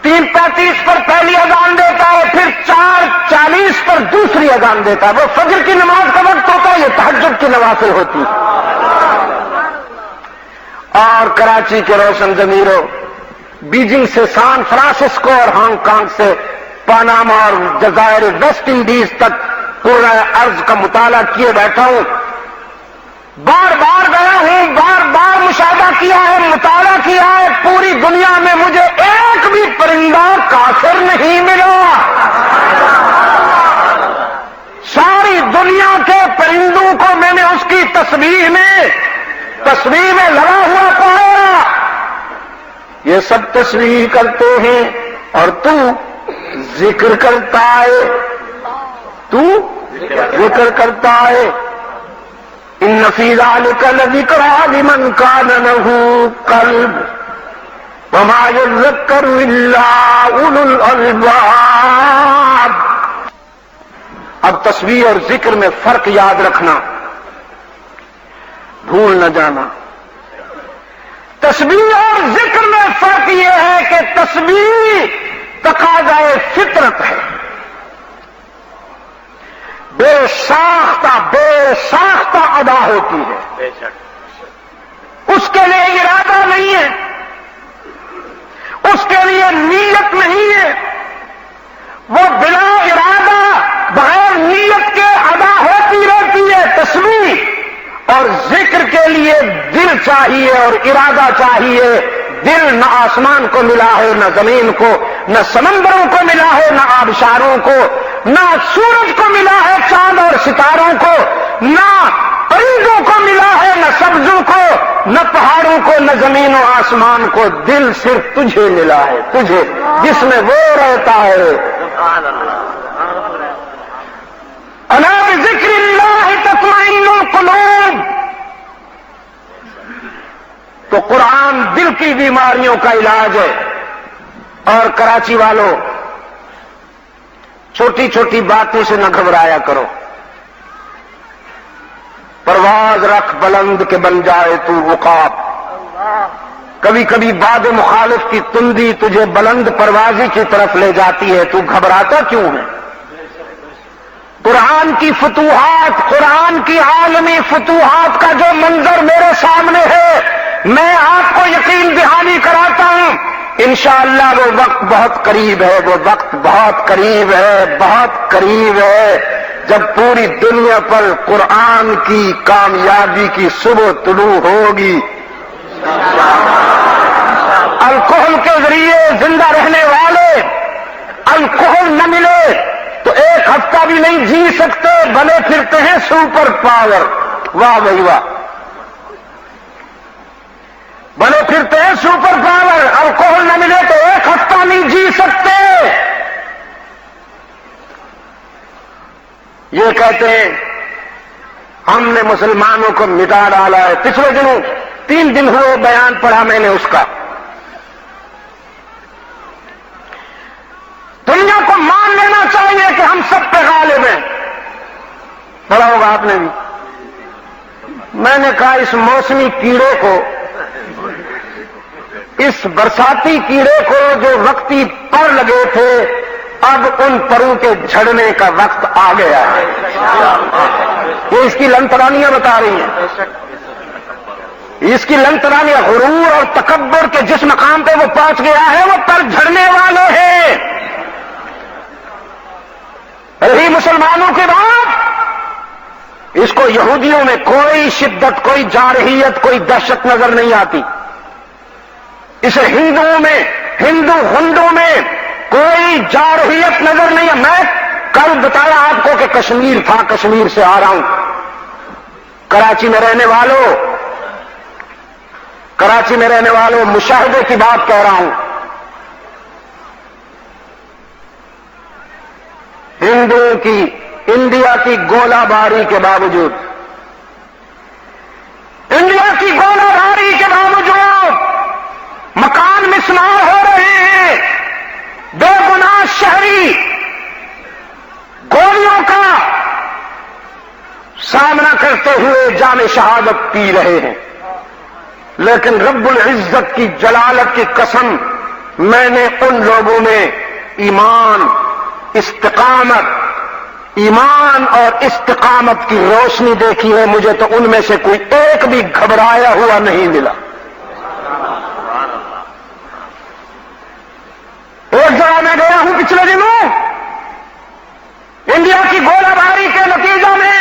3:35 پر پہلی اذان دیتا ہے، پھر 4:40 پر دوسری اذان دیتا ہے۔ وہ فجر کی نماز کا وقت ہوتا ہے، یہ تہجد کی نوافل ہوتی ہے۔ اور کراچی کے روشن ضمیروں، بیجنگ سے سان فرانسسکو اور ہانگ کانگ سے پاناما اور جزائر ویسٹ انڈیز تک پورا ارض کا مطالعہ کیے بیٹھا ہوں، بار بار گیا ہوں، بار بار مشاہدہ کیا ہے، مطالعہ کیا ہے۔ پوری دنیا میں مجھے ایک بھی پرندہ کافر نہیں ملا۔ ساری دنیا کے پرندوں کو میں نے اس کی تسبیح میں لگا ہوا پایا۔ یہ سب تسبیح کرتے ہیں اور تو ذکر کرتا ہے، تو ذکر کرتا ہے۔ ان فی ذلک لذکریٰ لمن کان لہ قلب وما یذکر الا اولو الالباب۔ اب تسبیح اور ذکر میں فرق یاد رکھنا، بھول نہ جانا۔ تسبیح اور ذکر میں فرق یہ ہے کہ تسبیح تقاضائے فطرت ہے، بے ساختہ ادا ہوتی ہے، اس کے لیے ارادہ نہیں ہے، وہ بلا ارادہ بغیر نیت کے ادا ہوتی رہتی ہے. تسبیح اور ذکر کے لیے دل چاہیے اور ارادہ چاہیے. دل نہ آسمان کو ملا ہے نہ زمین کو، نہ سمندروں کو ملا ہے نہ آبشاروں کو، نہ سورج کو ملا ہے چاند اور ستاروں کو، نہ پرندوں کو ملا ہے نہ سبزوں کو، نہ پہاڑوں کو نہ زمین و آسمان کو. دل صرف تجھے ملا ہے، تجھے، جس میں وہ رہتا ہے. الا بذکر اللہ تطمئن القلوب. تو قرآن دل کی بیماریوں کا علاج ہے. اور کراچی والوں، چھوٹی چھوٹی باتوں سے نہ گھبرایا کرو. پرواز رکھ بلند کے بن جائے تو عقاب. کبھی کبھی باد مخالف کی تندی تجھے بلند پروازی کی طرف لے جاتی ہے، تو گھبراتا کیوں ہے؟ قرآن کی فتوحات، قرآن کی عالمی فتوحات کا جو منظر میرے سامنے ہے، میں آپ کو یقین دہانی کراتا ہوں، انشاءاللہ وہ وقت بہت قریب ہے، وہ وقت بہت قریب ہے، بہت قریب ہے جب پوری دنیا پر قرآن کی کامیابی کی صبح طلوع ہوگی. الکحل کے ذریعے زندہ رہنے والے الکحل نہ ملے تو ایک ہفتہ بھی نہیں جی سکتے، بنے پھرتے ہیں سپر پاور. واہ بھائی واہ، بنے پھرتے ہیں سپر پاور. الکحل نہ ملے تو ایک ہفتہ نہیں جی سکتے. یہ کہتے ہیں ہم نے مسلمانوں کو مٹا ڈالا ہے. پچھلے دنوں 3 دن ہوئے بیان پڑھا میں نے اس کا. دنیا کو مان لینا چاہیے کہ ہم سب پہ غالب ہیں. پڑھا ہوگا آپ نے بھی. میں نے کہا اس موسمی کیڑے کو، اس برساتی کیڑے کو جو وقتی پر لگے تھے، اب ان پروں کے جھڑنے کا وقت آ گیا ہے. یہ اس کی لنترانیاں بتا رہی ہیں. اس کی لنترانیاں، غرور اور تکبر کے جس مقام پہ وہ پہنچ گیا ہے، وہ پر جھڑنے والے ہیں. رہی مسلمانوں کی بات، اس کو یہودیوں میں کوئی شدت، کوئی جارحیت، کوئی دہشت نظر نہیں آتی. اسے ہندوؤں میں، ہندو میں کوئی جارحیت نظر نہیں ہے. میں کل بتایا آپ کو کہ کشمیر تھا، کشمیر سے آ رہا ہوں. کراچی میں رہنے والوں مشاہدے کی بات کہہ رہا ہوں. ہندوؤں کی، انڈیا کی گولہ باری کے باوجود، مکان مسمار ہو رہے ہیں. بے گناہ شہری گولیوں کا سامنا کرتے ہوئے جام شہادت پی رہے ہیں. لیکن رب العزت کی جلالت کی قسم، میں نے ان لوگوں میں ایمان اور استقامت کی روشنی دیکھی ہے. مجھے تو ان میں سے کوئی ایک بھی گھبرایا ہوا نہیں ملا. ایک جگہ میں گیا ہوں پچھلے دنوں، انڈیا کی گولہ باری کے نتیجہ میں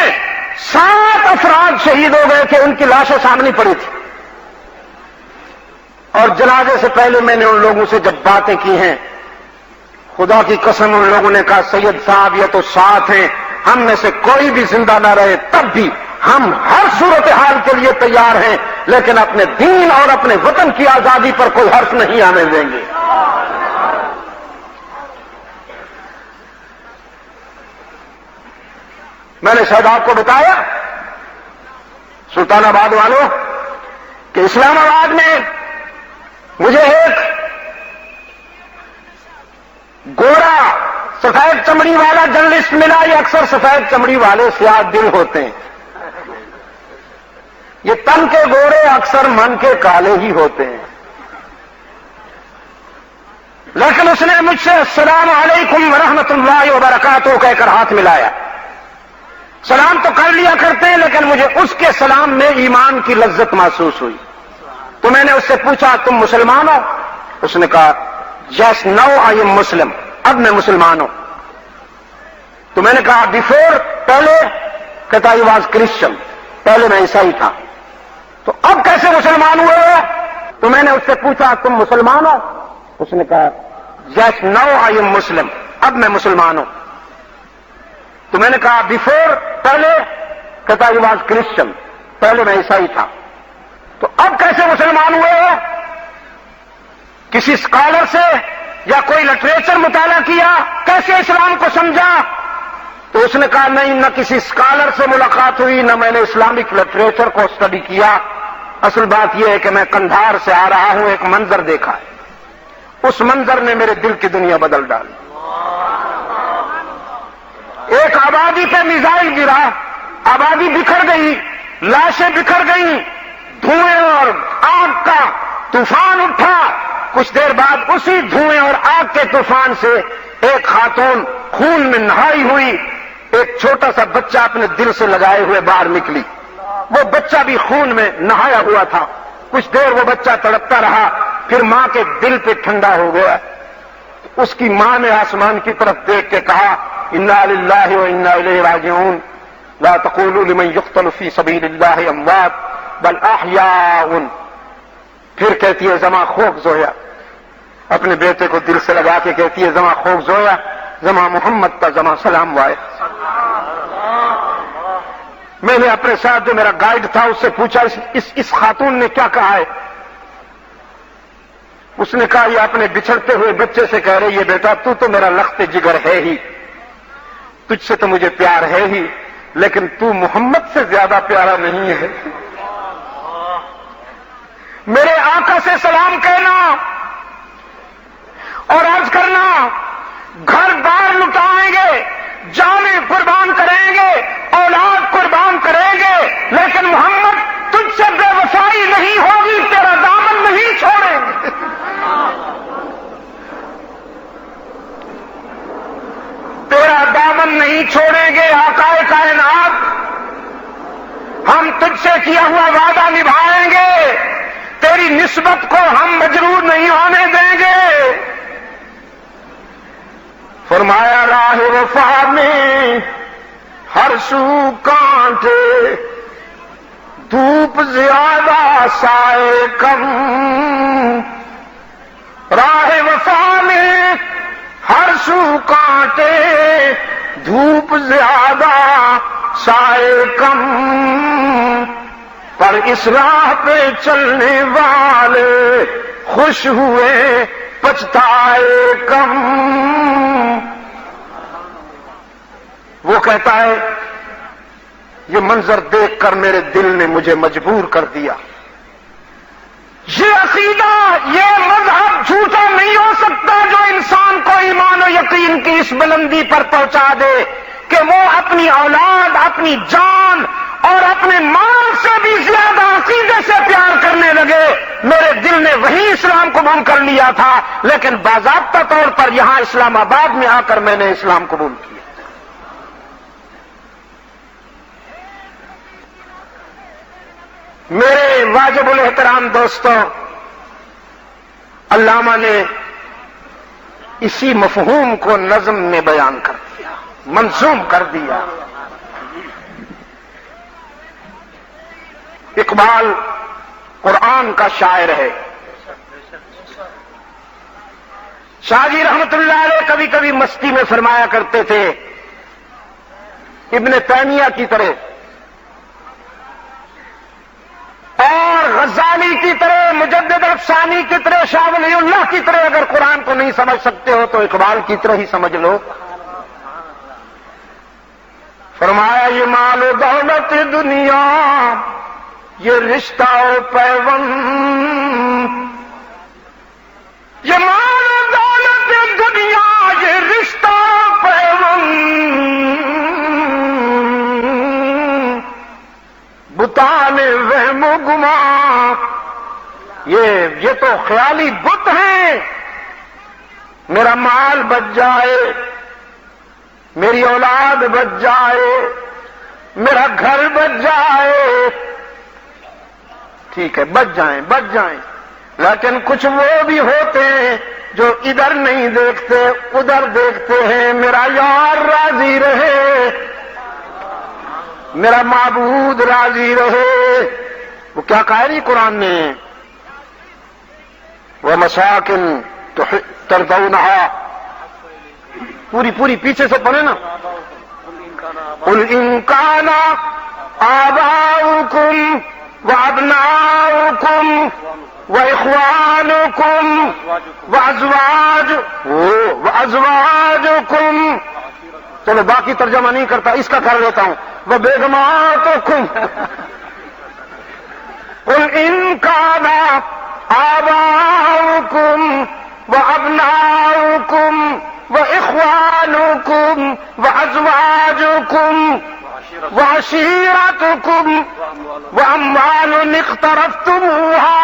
7 افراد شہید ہو گئے تھے. ان کی لاشیں سامنے پڑی تھی. اور جنازے سے پہلے میں نے ان لوگوں سے جب باتیں کی ہیں، خدا کی قسم ان لوگوں نے کہا سید صاحب یہ تو ساتھ ہیں، ہم میں سے کوئی بھی زندہ نہ رہے تب بھی ہم ہر صورتحال کے لیے تیار ہیں، لیکن اپنے دین اور اپنے وطن کی آزادی پر کوئی حرف نہیں آنے دیں گے. میں نے شاید آپ کو بتایا سلطان آباد والوں کہ اسلام آباد میں مجھے ایک گورا سفید چمڑی والا جرنلسٹ ملا. یہ اکثر سفید چمڑی والے سیاہ دل ہوتے ہیں. یہ تن کے گورے اکثر من کے کالے ہی ہوتے ہیں. لیکن اس نے مجھ سے السلام علیکم ورحمۃ اللہ وبرکاتہ کہہ کر ہاتھ ملایا. سلام تو کر لیا کرتے ہیں، لیکن مجھے اس کے سلام میں ایمان کی لذت محسوس ہوئی. تو میں نے اس سے پوچھا تم مسلمان ہو؟ اس نے کہا یس نو آئی ایم مسلم. اب میں مسلمان ہوں. تو میں نے کہا بیفور، پہلے؟ کہتا ہی واز کرسچن، پہلے میں عیسائی تھا۔ تو اب کیسے مسلمان ہوئے ہو؟ تو میں نے اس سے پوچھا تم مسلمان ہو؟ اس نے کہا یس نو آئی ایم مسلم، اب میں مسلمان ہوں۔ تو میں نے کہا بیفور، پہلے؟ کہتا ہی واز کرسچن، پہلے میں عیسائی تھا۔ تو اب کیسے مسلمان ہوئے ہو؟ کسی اسکالر سے یا کوئی لٹریچر مطالعہ کیا؟ کیسے اسلام کو سمجھا؟ تو اس نے کہا نہیں، نہ کسی اسکالر سے ملاقات ہوئی، نہ میں نے اسلامک لٹریچر کو اسٹڈی کیا۔ اصل بات یہ ہے کہ میں قندھار سے آ رہا ہوں، ایک منظر دیکھا ہے، اس منظر نے میرے دل کی دنیا بدل ڈالی۔ ایک آبادی پہ میزائل گرا، آبادی بکھر گئی، لاشیں بکھر گئیں، دھوئیں اور آگ کا طوفان اٹھا۔ کچھ دیر بعد اسی دھوئیں اور آگ کے طوفان سے ایک خاتون خون میں نہائی ہوئی، ایک چھوٹا سا بچہ اپنے دل سے لگائے ہوئے باہر نکلی۔ وہ بچہ بھی خون میں نہایا ہوا تھا۔ کچھ دیر وہ بچہ تڑپتا رہا، پھر ماں کے دل پہ ٹھنڈا ہو گیا۔ اس کی ماں نے آسمان کی طرف دیکھ کے کہا انا للہ و انا الیہ راجعون، لا تقولوا لمن يقتل في سبيل الله اموات بل احیاء۔ پھر کہتی ہے زما خوف زویا، اپنے بیٹے کو دل سے لگا کے کہتی ہے زما خوف زویا، زما محمد تا زما سلام وائے۔ میں نے اپنے ساتھ جو میرا گائیڈ تھا اس سے پوچھا اس خاتون نے کیا کہا ہے؟ اس نے کہا یہ اپنے بچھڑتے ہوئے بچے سے کہہ رہی ہے بیٹا تو میرا لخت جگر ہے ہی، تجھ سے تو مجھے پیار ہے ہی، لیکن تو محمد سے زیادہ پیارا نہیں ہے۔ میرے آقا سے سلام کہنا اور عرض کرنا گھر بار لٹائیں گے، جانیں قربان کریں گے، اولاد قربان کریں گے، لیکن محمد تجھ سے بے وفائی نہیں ہوگی، تیرا دامن نہیں چھوڑیں گے۔ تیرا دامن نہیں چھوڑیں گے آقا کائنات، ہم تجھ سے کیا ہوا وعدہ نبھائیں گے، تیری نسبت کو ہم مجرور نہیں ہونے دیں گے۔ فرمایا راہ وفا میں ہر سو کانٹے، دھوپ زیادہ سائے کم، راہ وفا میں ہر سو کانٹے، دھوپ زیادہ سائے کم، پر اس راہ پہ چلنے والے خوش ہوئے پچھتائے کم۔ وہ کہتا ہے یہ منظر دیکھ کر میرے دل نے مجھے مجبور کر دیا، یہ عقیدہ، یہ مذہب جھوٹا نہیں ہو سکتا جو انسان کو ایمان و یقین کی اس بلندی پر پہنچا دے کہ وہ اپنی اولاد، اپنی جان اور اپنے مال سے بھی زیادہ عقیدے سے پیار کرنے لگے۔ میرے دل نے وہی اسلام قبول کر لیا تھا، لیکن باضابطہ طور پر یہاں اسلام آباد میں آ کر میں نے اسلام قبول کیا۔ میرے واجب الاحترام دوستوں، علامہ نے اسی مفہوم کو نظم میں بیان کر دیا، منظوم کر دیا۔ اقبال قرآن کا شاعر ہے۔ شاہ جی رحمت اللہ علیہ کبھی کبھی مستی میں فرمایا کرتے تھے ابن تیمیہ کی طرح اور غزالی کی طرح، مجدد افسانی کی طرح، شاہ ولی اللہ کی طرح اگر قرآن کو نہیں سمجھ سکتے ہو تو اقبال کی طرح ہی سمجھ لو۔ فرمایا یہ مال و دولت دنیا، یہ رشتہ و پیوند، یہ مال و دولت دنیا، یہ رشتہ و پیوند، بتانے وہم و گمان، یہ تو خیالی بت ہیں۔ میرا مال بچ جائے، میری اولاد بچ جائے، میرا گھر بچ جائے، ٹھیک ہے بچ جائیں، لیکن کچھ وہ بھی ہوتے ہیں جو ادھر نہیں دیکھتے ادھر دیکھتے ہیں، میرا یار راضی رہے، میرا معبود راضی رہے۔ وہ کیا کہا ہے قرآن نے؟ وَمَسَاكِن تَرْضَوْنَهَا، پوری پیچھے سے پڑھے نا۔ قُلْ إِن كَانَ آباؤكم وأبناؤكم وإخوانكم وأزواجكم، چلو باقی ترجمہ نہیں کرتا، اس کا کر لیتا ہوں، وبیگماتکم۔ قل إن كان آباؤكم وأبناؤكم وإخوانكم وأزواجكم وعشيرتكم وأموال اقترفتموها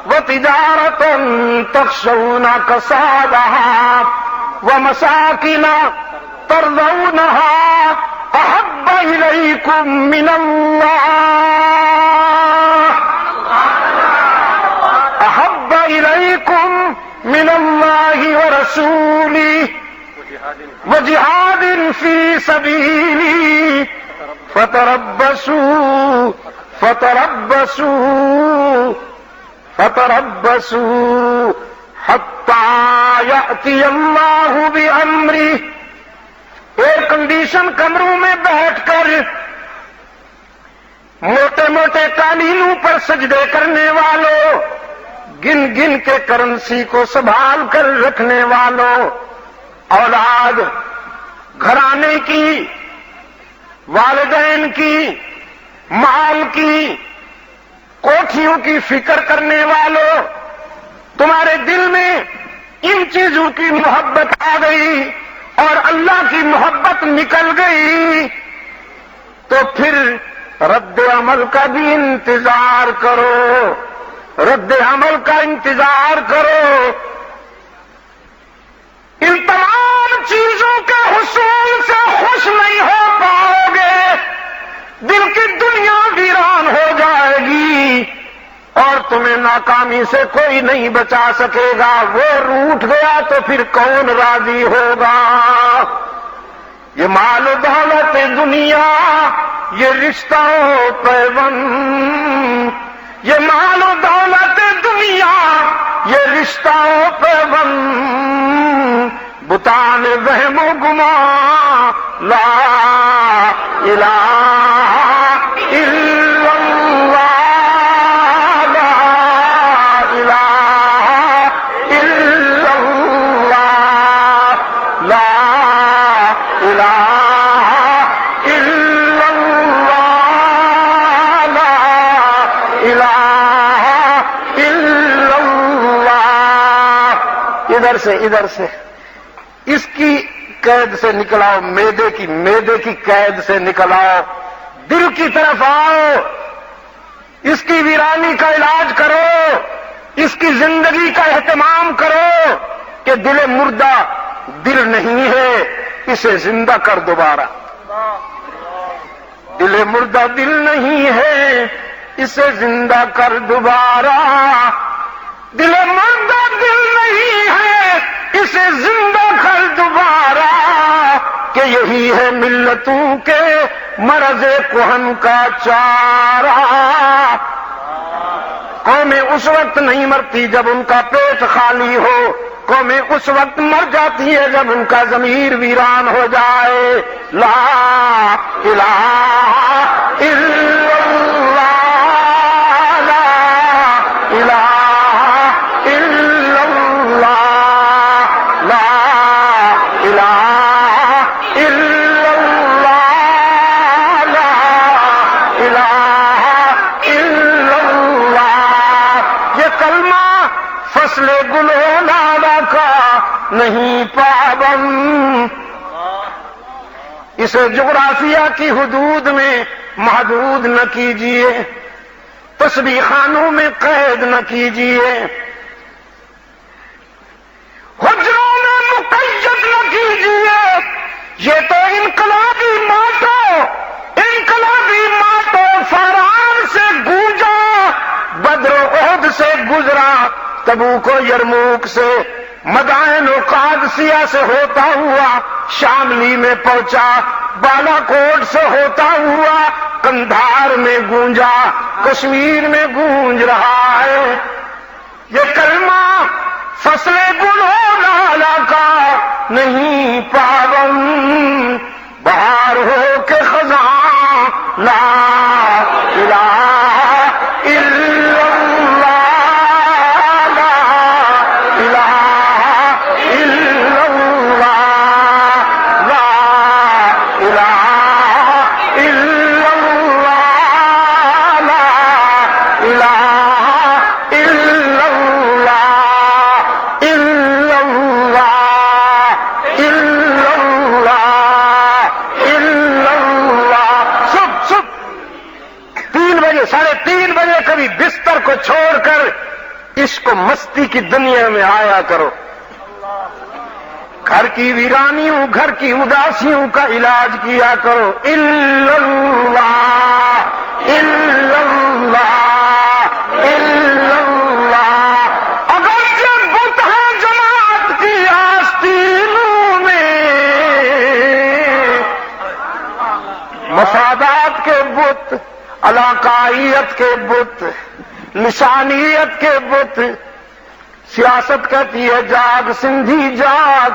وتجارة تخشون كسادها ومساكن ترضونها أحب إليكم من الله ورسوله وجهاد في سبيله فتربصوا حتى يأتي الله بأمره۔ ایئر کنڈیشن کمروں میں بیٹھ کر موٹے موٹے قالینوں پر سجدے کرنے والوں، گن گن کے کرنسی کو سنبھال کر رکھنے والوں، اولاد، گھرانے کی، والدین کی، مال کی، کوٹھیوں کی فکر کرنے والوں، تمہارے دل میں ان چیزوں کی محبت آ گئی اور اللہ کی محبت نکل گئی، تو پھر رد عمل کا بھی انتظار کرو، رد عمل کا انتظار کرو۔ ان تمام چیزوں کے حصول سے خوش نہیں ہو پاؤ گے، دل کی دنیا ویران ہو جائے گی اور تمہیں ناکامی سے کوئی نہیں بچا سکے گا۔ وہ روٹھ گیا تو پھر کون راضی ہوگا؟ یہ مال و دولت دنیا، یہ رشتہ و پیوند، یہ مال و دولت دنیا، یہ رشتہ و پیوند، بتان وہم و گما، لا الہ الا اللہ، لا الہ الا اللہ، لا الہ الا اللہ، لا الہ الا اللہ۔ ادھر سے اس کی قید سے نکلاؤ، معدے کی قید سے نکلاؤ، دل کی طرف آؤ، اس کی ویرانی کا علاج کرو، اس کی زندگی کا اہتمام کرو کہ دل مردہ دل نہیں ہے، اسے زندہ کر دوبارہ۔ دل مردہ دل نہیں ہے، اسے زندہ کر دوبارہ۔ دل مردہ دل نہیں ہے، اسے زندہ کر دوبارہ، کہ یہی ہے ملتوں کے مرض کہن کا چارہ۔ قومیں اس وقت نہیں مرتی جب ان کا پیٹ خالی ہو، قومیں اس وقت مر جاتی ہے جب ان کا ضمیر ویران ہو جائے۔ لا الہ الا اللہ، لا الہ الا اللہ، لا الہ الا اللہ، لا الہ الا اللہ۔ یہ کلمہ فصل گل و نالا کا نہیں پابند، اسے جغرافیہ کی حدود میں محدود نہ کیجیے، تسبیح خانوں میں قید نہ کیجیے، حجروں میں مقید نہ کیجیے۔ یہ تو انقلابی ماتو فاران سے گونجا، بدر و احد سے گزرا، تبوک و یرموک سے مدائن و قادسیہ سے ہوتا ہوا شاملی میں پہنچا، بالا کوٹ سے ہوتا ہوا قندھار میں گونجا، کشمیر میں گونج رہا ہے یہ کلمہ، فصل گلو لالا کا نہیں پابند، بہار ہو کے خزاں لا الہ الا اللہ، لا الہ الا اللہ، لا الہ الا اللہ، لا الہ الا اللہ، الا اللہ، الا اللہ، الا اللہ۔ صبح 3 بجے 3:30 بجے کبھی بستر کو چھوڑ کر عشق و مستی کی دنیا میں آیا کرو، گھر کی ویرانیوں، گھر کی اداسیوں کا علاج کیا کرو۔ الا اللہ، الا اللہ، الا اللہ۔ اگرچہ بت ہے جماعت کی آستینوں میں، مفادات کے بت، علاقائیت کے بت، لسانیت کے بت، سیاست کہتی ہے جاگ سندھی جاگ،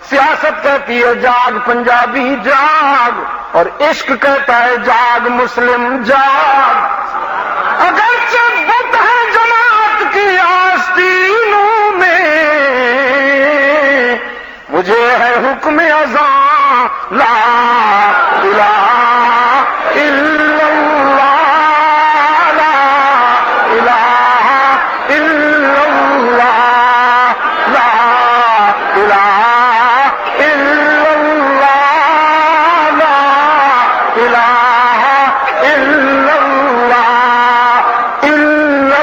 سیاست کہتی ہے جاگ پنجابی جاگ، اور عشق کہتا ہے جاگ مسلم جاگ۔ اگرچہ بت ہے جماعت کی آستینوں میں، مجھے ہے حکم اذاں لا الہ الا اللہ، لا الہ الا اللہ، لا الہ الا اللہ، لا الہ الا اللہ، الا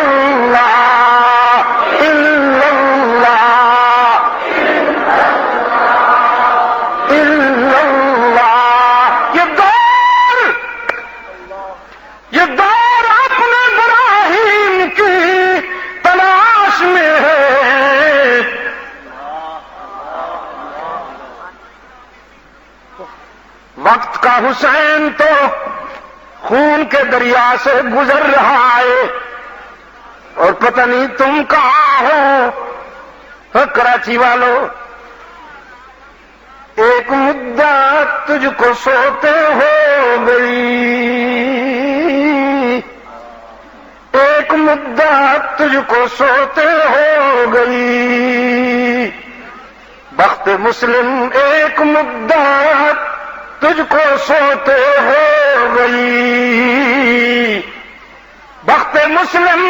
اللہ، الا اللہ، الا اللہ۔ یہ دور اپنے ابراہیم کی تلاش میں ہے، وقت کا حسین تو خون کے دریا سے گزر رہا ہے، اور پتہ نہیں تم کہاں ہو کراچی والو۔ ایک مدت تجھ کو سوتے ہو گئی، ایک مدت تجھ کو سوتے ہو گئی، بخت مسلم ایک مدت تجھ کو سوتے ہو گئی، بخت مسلم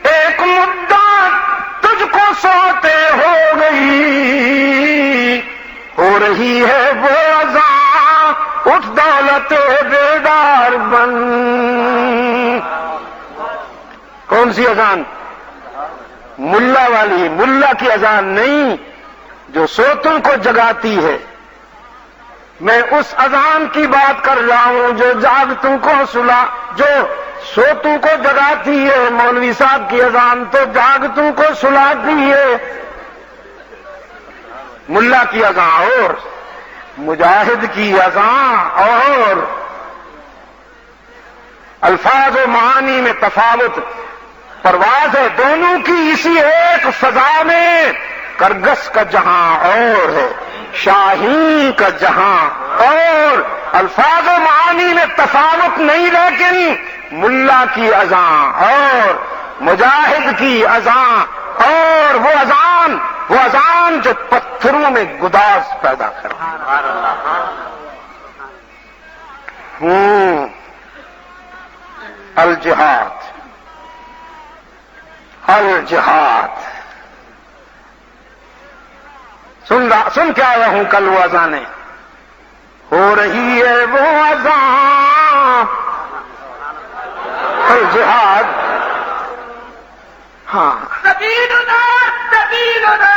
ایک مدت تجھ کو سوتے ہو گئی، ہو رہی ہے وہ اذاں اٹھ دولت بیدار بن۔ کون سی اذان؟ ملا والی، ملا کی اذان نہیں جو سوتوں کو جگاتی ہے۔ میں اس اذان کی بات کر رہا ہوں جو جاگتوں کو سلا، جو سوتوں کو جگاتی ہے۔ مولوی صاحب کی اذان تو جاگتوں کو سلاتی ہے، ملا کی اذان اور مجاہد کی اذان اور، الفاظ و معانی میں تفاوت، پرواز ہے دونوں کی اسی ایک فضا میں۔ کرگس کا جہاں اور ہے، شاہین کا جہاں اور، الفاظ و معانی میں تفاوت نہیں، لیکن ملا کی اذان اور مجاہد کی اذان اور وہ اذان جو پتھروں میں گداز پیدا کر۔ الجہاد، الجہاد، سن کے آیا ہوں کل وہ اذانیں، ہو رہی ہے وہ اذان الجہاد۔ ہاں، سبیلنا سبیلنا،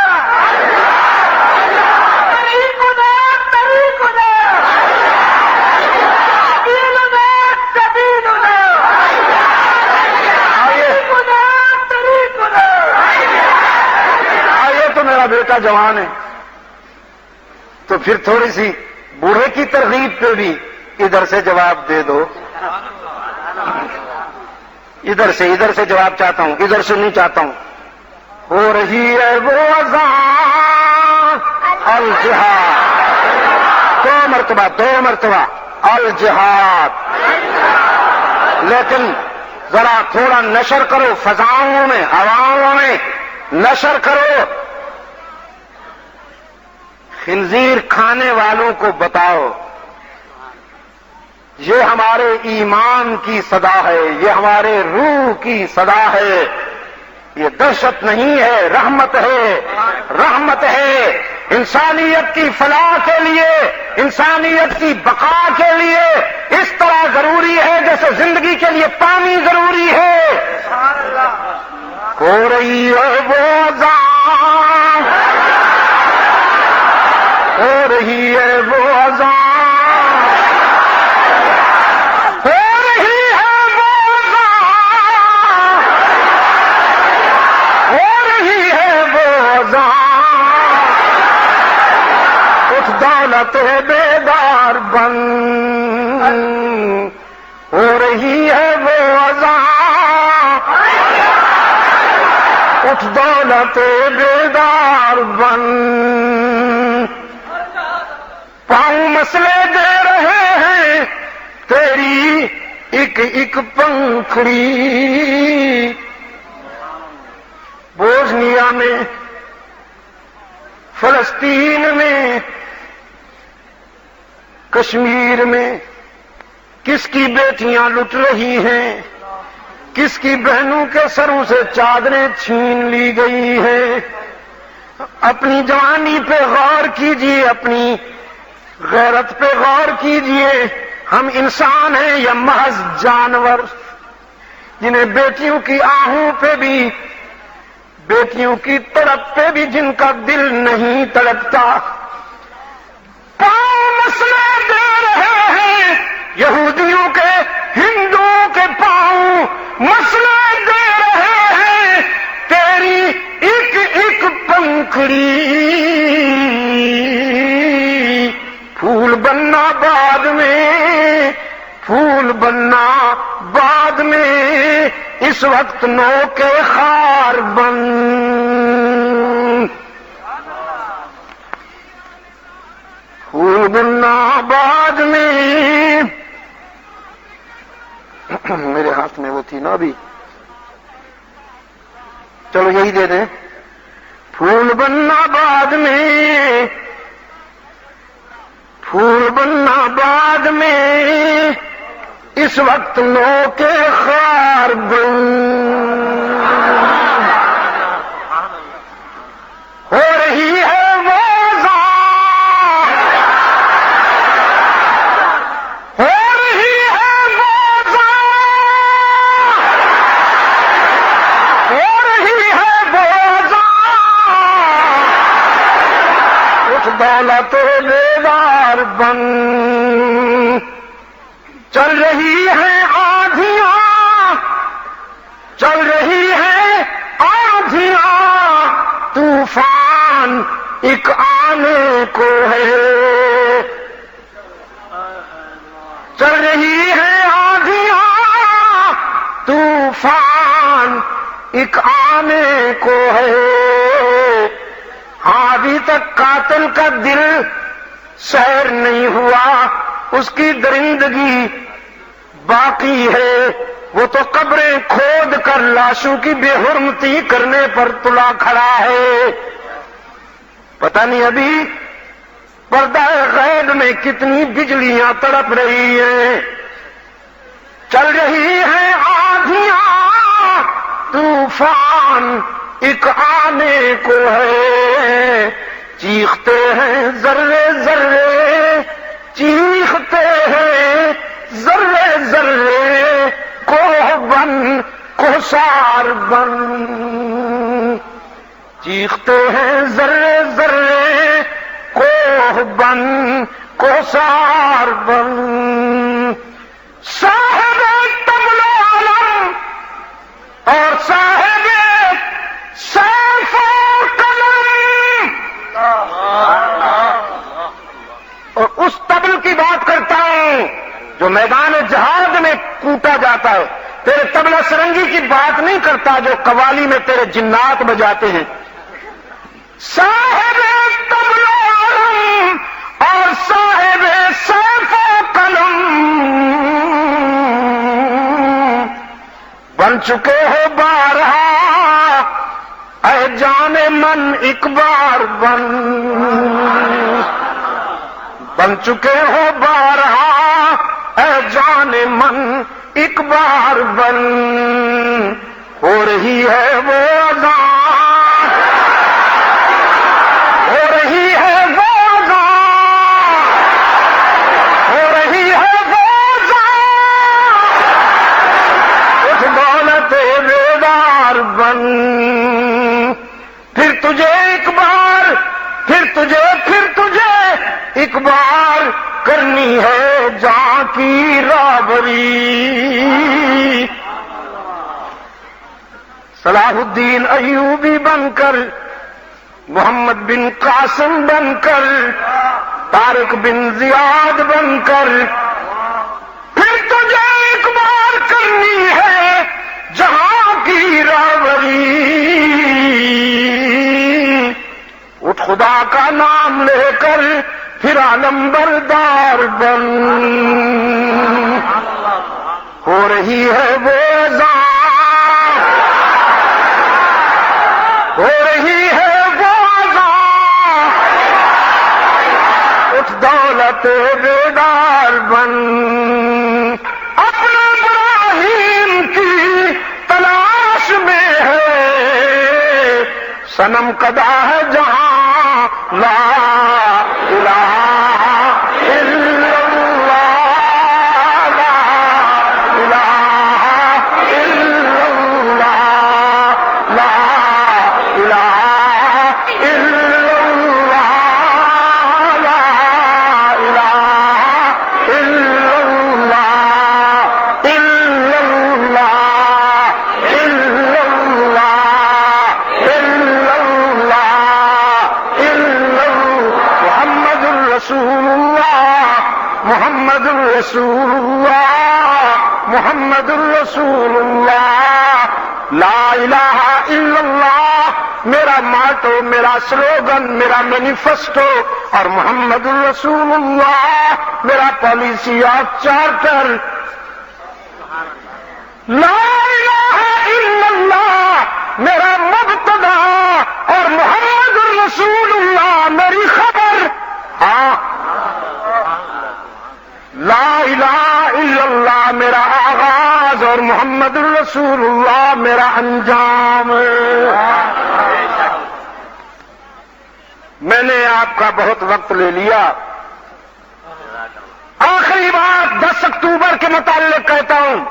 طریقنا طریقنا، سبیلنا سبیلنا، طریقنا طریقنا۔ آئیے تو میرا بڑا بیٹا جوان ہے، تو پھر تھوڑی سی بوڑھے کی ترغیب پہ بھی ادھر سے جواب دے دو. ادھر سے جواب چاہتا ہوں، ادھر سے نہیں چاہتا ہوں. ہو رہی ہے وہ اذان الجہاد، دو مرتبہ الجہاد. لیکن ذرا تھوڑا نشر کرو فضاؤں میں، ہواؤں میں نشر کرو. خنزیر کھانے والوں کو بتاؤ یہ ہمارے ایمان کی صدا ہے، یہ ہمارے روح کی صدا ہے. یہ دہشت نہیں ہے، رحمت ہے، رحمت ہے. انسانیت کی فلاح کے لیے، انسانیت کی بقا کے لیے اس طرح ضروری ہے جیسے زندگی کے لیے پانی ضروری ہے. ہو رہی ہے وہ اذان، ہو رہی ہے وہ اذان، ہو رہی ہے وہ اذان، ہو رہی ہے وہ اذان. اٹھ دولت بیدار بن، ہو رہی ہے وہ اذان. اٹھ دولت بیدار بن، پاؤں مسئلے دے رہے ہیں تیری ایک ایک پنکھڑی. بوسنیا میں، فلسطین میں، کشمیر میں کس کی بیٹیاں لٹ رہی ہیں، کس کی بہنوں کے سروں سے چادریں چھین لی گئی ہیں. اپنی جوانی پہ غور کیجیے، اپنی غیرت پہ غور کیجیے. ہم انسان ہیں یا محض جانور جنہیں بیٹیوں کی آہوں پہ بھی، بیٹیوں کی تڑپ پہ بھی جن کا دل نہیں تڑپتا. پاؤں مسئلے دے رہے ہیں یہودیوں کے، ہندوؤں کے پاؤں مسئلے دے رہے ہیں تیری ایک ایک پنکھڑی. پھول بننا بعد میں، پھول بننا بعد میں، اس وقت نو کے خار بن. پھول بننا بعد میں. میرے ہاتھ میں وہ تھی نا ابھی، چلو یہی دے دیں. پھول بننا بعد میں، پھول بننا بعد میں، اس وقت نو کے خار بن. ہو رہی ہے وہ اذان، ہو رہی ہے وہ اذان، ہو رہی ہے وہ اذان. اٹھ دولت بیدار بن. چل رہی ہے آندھیاں، چل رہی ہے آندھیاں، طوفان ایک آنے کو ہے. چل رہی ہے آندھیاں، طوفان ایک آنے کو ہے. ہاں ابھی تک قاتل کا دل سیر نہیں ہوا، اس کی درندگی باقی ہے. وہ تو قبریں کھود کر لاشوں کی بے حرمتی کرنے پر تلا کھڑا ہے. پتہ نہیں ابھی پردہ غیب میں کتنی بجلیاں تڑپ رہی ہیں. چل رہی ہیں آندھیاں، طوفان ایک آنے کو ہے. چیختے ہیں ذرے ذرے، چیختے ہیں ذرے ذرے، کوہ بن کوثار بن. چیختے ہیں ذرے ذرے، کوہ بن کوثار بن. صاحب طبل و علم اور صاحب سیف و قلم جو میدان جہاد میں کوٹا جاتا ہے، تیرے طبلہ سرنگی کی بات نہیں کرتا جو قوالی میں تیرے جنات بجاتے ہیں. صاحب طبل و علم اور صاحب سیف و قلم بن چکے ہو بارہا، اے جان من ایک بار بن چکے ہو بارہا، اے جان من ایک بار بن. ہو رہی ہے وہ اذان، ہو رہی ہے وہ اذان، ہو رہی ہے وہ اذان. اٹھ دولت بیدار بن، پھر تجھے ایک بار، پھر تجھے ایک بار کرنی ہے جاں کی رابری. صلاح الدین ایوبی بن کر، محمد بن قاسم بن کر، طارق بن زیاد بن کر، پھر تجھے ایک بار کرنی ہے جہاں کی راوری. اٹھ خدا کا نام لے کر پھر عالم بردار بن. ہو رہی ہے وہ اذان، ہو رہی ہے وہ اذان. اٹھ دولت بیدار بن. اپنا ابراہیم کی تلاش میں ہے، صنم کدا ہے جہاں لا الہ الا اللہ، لا الہ الا اللہ، لا الہ الا اللہ، لا الہ الا اللہ، الا اللہ، الا اللہ، محمد رسول اللہ، محمد رسول اللہ، محمد رسول اللہ. لا الہ الا اللہ میرا ماٹو، میرا سلوگن، میرا مینیفیسٹو، اور محمد رسول اللہ میرا پالیسی آف چارٹر. لا الہ الا اللہ میرا مبتدا اور محمد رسول اللہ میری خبر. ہاں، لا الہ الا اللہ میرا آغاز اور محمد رسول اللہ میرا انجام. میں نے آپ کا بہت وقت لے لیا. آخری بات 10 اکتوبر کے متعلق کہتا ہوں.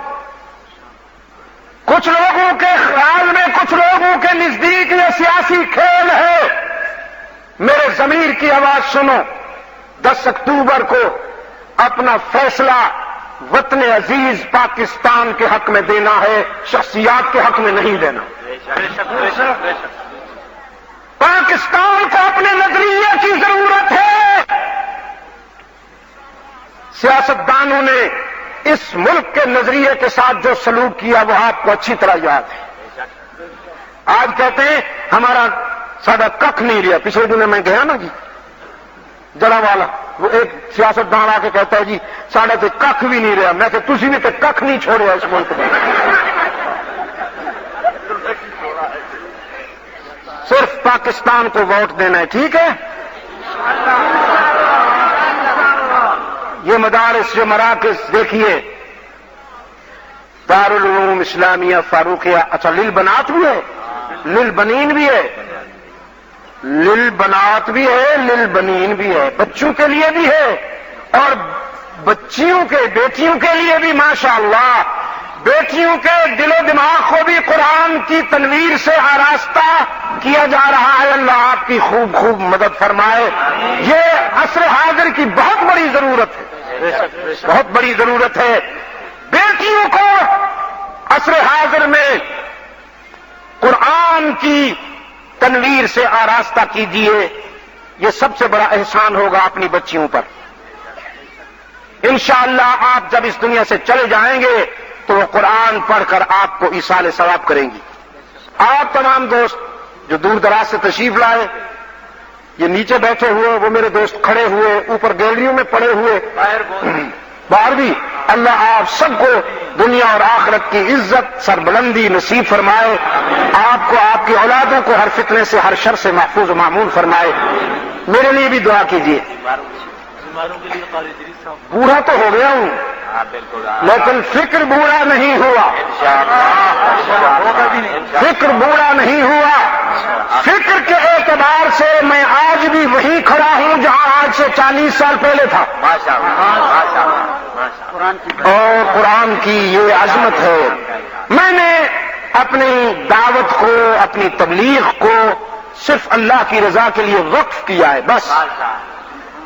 کچھ لوگوں کے خیال میں، کچھ لوگوں کے نزدیک یہ سیاسی کھیل ہے. میرے ضمیر کی آواز سنو. 10 اکتوبر کو اپنا فیصلہ وطن عزیز پاکستان کے حق میں دینا ہے، شخصیات کے حق میں نہیں دینا. پاکستان کو اپنے نظریے کی ضرورت ہے. سیاستدانوں نے اس ملک کے نظریے کے ساتھ جو سلوک کیا وہ آپ کو اچھی طرح یاد ہے. آج کہتے ہیں ہمارا سادہ ککھ نہیں رہا. پچھلے دنوں میں گیا نا جی جڑا والا، وہ ایک سیاستدان آ کے کہتا ہے جی ساڑھے تو ککھ بھی نہیں رہا. میں کہ تسی نے تو ککھ نہیں چھوڑیا اس ملک میں. صرف پاکستان کو ووٹ دینا ہے، ٹھیک ہے. یہ مدارس، یہ مراکز دیکھیے، دارالعلوم اسلامیہ فاروقیہ، اچھا للبنات بھی ہے، للبنین بھی ہے، للبنات بھی ہے، للبنین بھی ہے، بچوں کے لیے بھی ہے اور بچیوں کے، بیٹیوں کے لیے بھی. ماشاءاللہ بیٹیوں کے دل و دماغ کو بھی قرآن کی تنویر سے آراستہ کیا جا رہا ہے. اللہ آپ کی خوب خوب مدد فرمائے. یہ عصر حاضر کی بہت بڑی ضرورت ہے، بہت بڑی ضرورت ہے. بیٹیوں کو عصر حاضر میں قرآن کی تنویر سے آراستہ کیجیے. یہ سب سے بڑا احسان ہوگا اپنی بچیوں پر. انشاءاللہ آپ جب اس دنیا سے چلے جائیں گے تو وہ قرآن پڑھ کر آپ کو ایصال ثواب کریں گی. آپ تمام دوست جو دور دراز سے تشریف لائے، یہ نیچے بیٹھے ہوئے، وہ میرے دوست کھڑے ہوئے، اوپر گیلریوں میں پڑے ہوئے، باہر بھی، اللہ آپ سب کو دنیا اور آخرت کی عزت سربلندی نصیب فرمائے. آپ کو، آپ کی اولادوں کو ہر فتنے سے، ہر شر سے محفوظ و معمون فرمائے. میرے لیے بھی دعا کیجیے. بوڑھا تو ہو گیا ہوں لیکن فکر بوڑھا نہیں ہوا، فکر بوڑھا نہیں ہوا. فکر کے اعتبار سے میں آج بھی وہیں کھڑا ہوں جہاں آج سے 40 سال پہلے تھا. اور قرآن کی یہ عظمت ہے. میں نے اپنی دعوت کو، اپنی تبلیغ کو صرف اللہ کی رضا کے لیے وقف کیا ہے. بس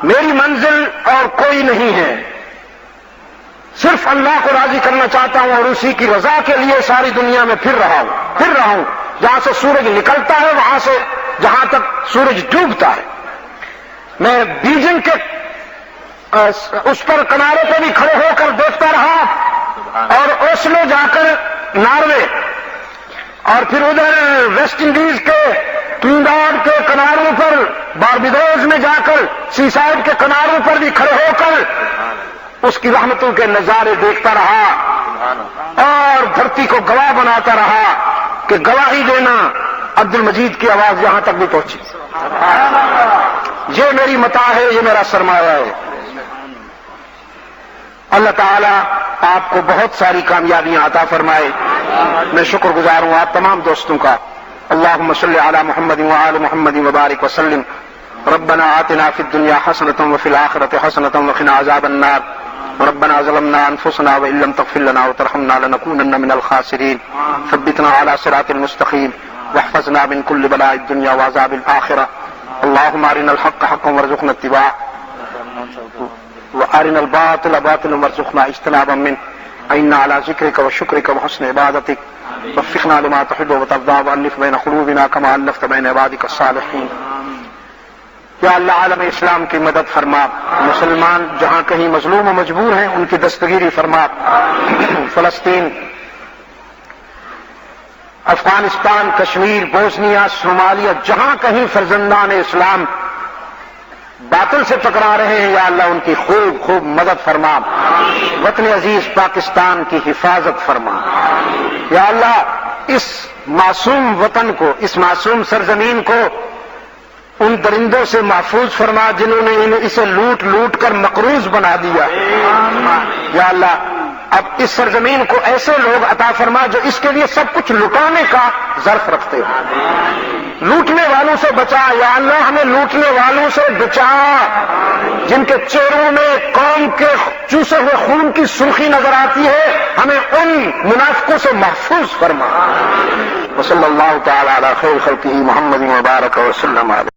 میری منزل اور کوئی نہیں ہے. صرف اللہ کو راضی کرنا چاہتا ہوں اور اسی کی رضا کے لیے ساری دنیا میں پھر رہا ہوں. جہاں سے سورج نکلتا ہے وہاں سے جہاں تک سورج ڈوبتا ہے. میں بیجنگ کے اس پر کنارے پہ بھی کھڑے ہو کر دیکھتا رہا، اور اوسلو جا کر ناروے، اور پھر ادھر ویسٹ انڈیز کے ٹرینیڈاڈ کے کناروں پر، باربیڈوز میں جا کر سی سائڈ کے کناروں پر بھی کھڑے ہو کر اس کی رحمتوں کے نظارے دیکھتا رہا اور دھرتی کو گواہ بناتا رہا کہ گواہی دینا عبد المجید کی آواز یہاں تک بھی پہنچی. یہ میری متاع ہے، یہ میرا سرمایہ ہے. اللہ تعالیٰ آپ کو بہت ساری کامیابیاں عطا فرمائے. میں شکر گزار ہوں آپ تمام دوستوں کا. اللهم صل على محمد وآل محمد وبارك وسلم. ربنا آتنا في الدنيا حسنة وفي الآخرة حسنة وقنا عذاب النار. ربنا ظلمنا أنفسنا وإن لم تغفر لنا وترحمنا لنكونن من الخاسرين. ثبتنا على صراط المستقيم واحفظنا من كل بلاء الدنيا وعذاب الآخرة. اللهم أرنا الحق حقا وارزقنا اتباعه وأرنا الباطل باطلا وارزقنا اجتنابا منه. إنا على ذكرك وشكرك وحسن عبادتك. وفقنا لما تحب وترضى وألف بين قلوبنا كما ألفت بين عبادك الصالحين. یا اللہ عالم اسلام کی مدد فرما. مسلمان جہاں کہیں مظلوم و مجبور ہیں ان کی دستگیری فرما. فلسطین، افغانستان، کشمیر، بوسنیا، صومالیہ، جہاں کہیں فرزندان اسلام باطل سے ٹکرا رہے ہیں، یا اللہ ان کی خوب خوب مدد فرما. وطن عزیز پاکستان کی حفاظت فرما. یا اللہ اس معصوم وطن کو، اس معصوم سرزمین کو ان درندوں سے محفوظ فرما جنہوں نے اسے لوٹ لوٹ کر مقروض بنا دیا. یا اللہ اب اس سرزمین کو ایسے لوگ عطا فرما جو اس کے لیے سب کچھ لٹانے کا ظرف رکھتے ہو. لوٹنے والوں سے بچا. یا اللہ ہمیں لوٹنے والوں سے بچا جن کے چہروں میں قوم کے چوسے ہوئے خون کی سرخی نظر آتی ہے. ہمیں ان منافقوں سے محفوظ فرما. وصلی اللہ تعالی علی خیر خلقہ محمد وبارک وسلم علیہ.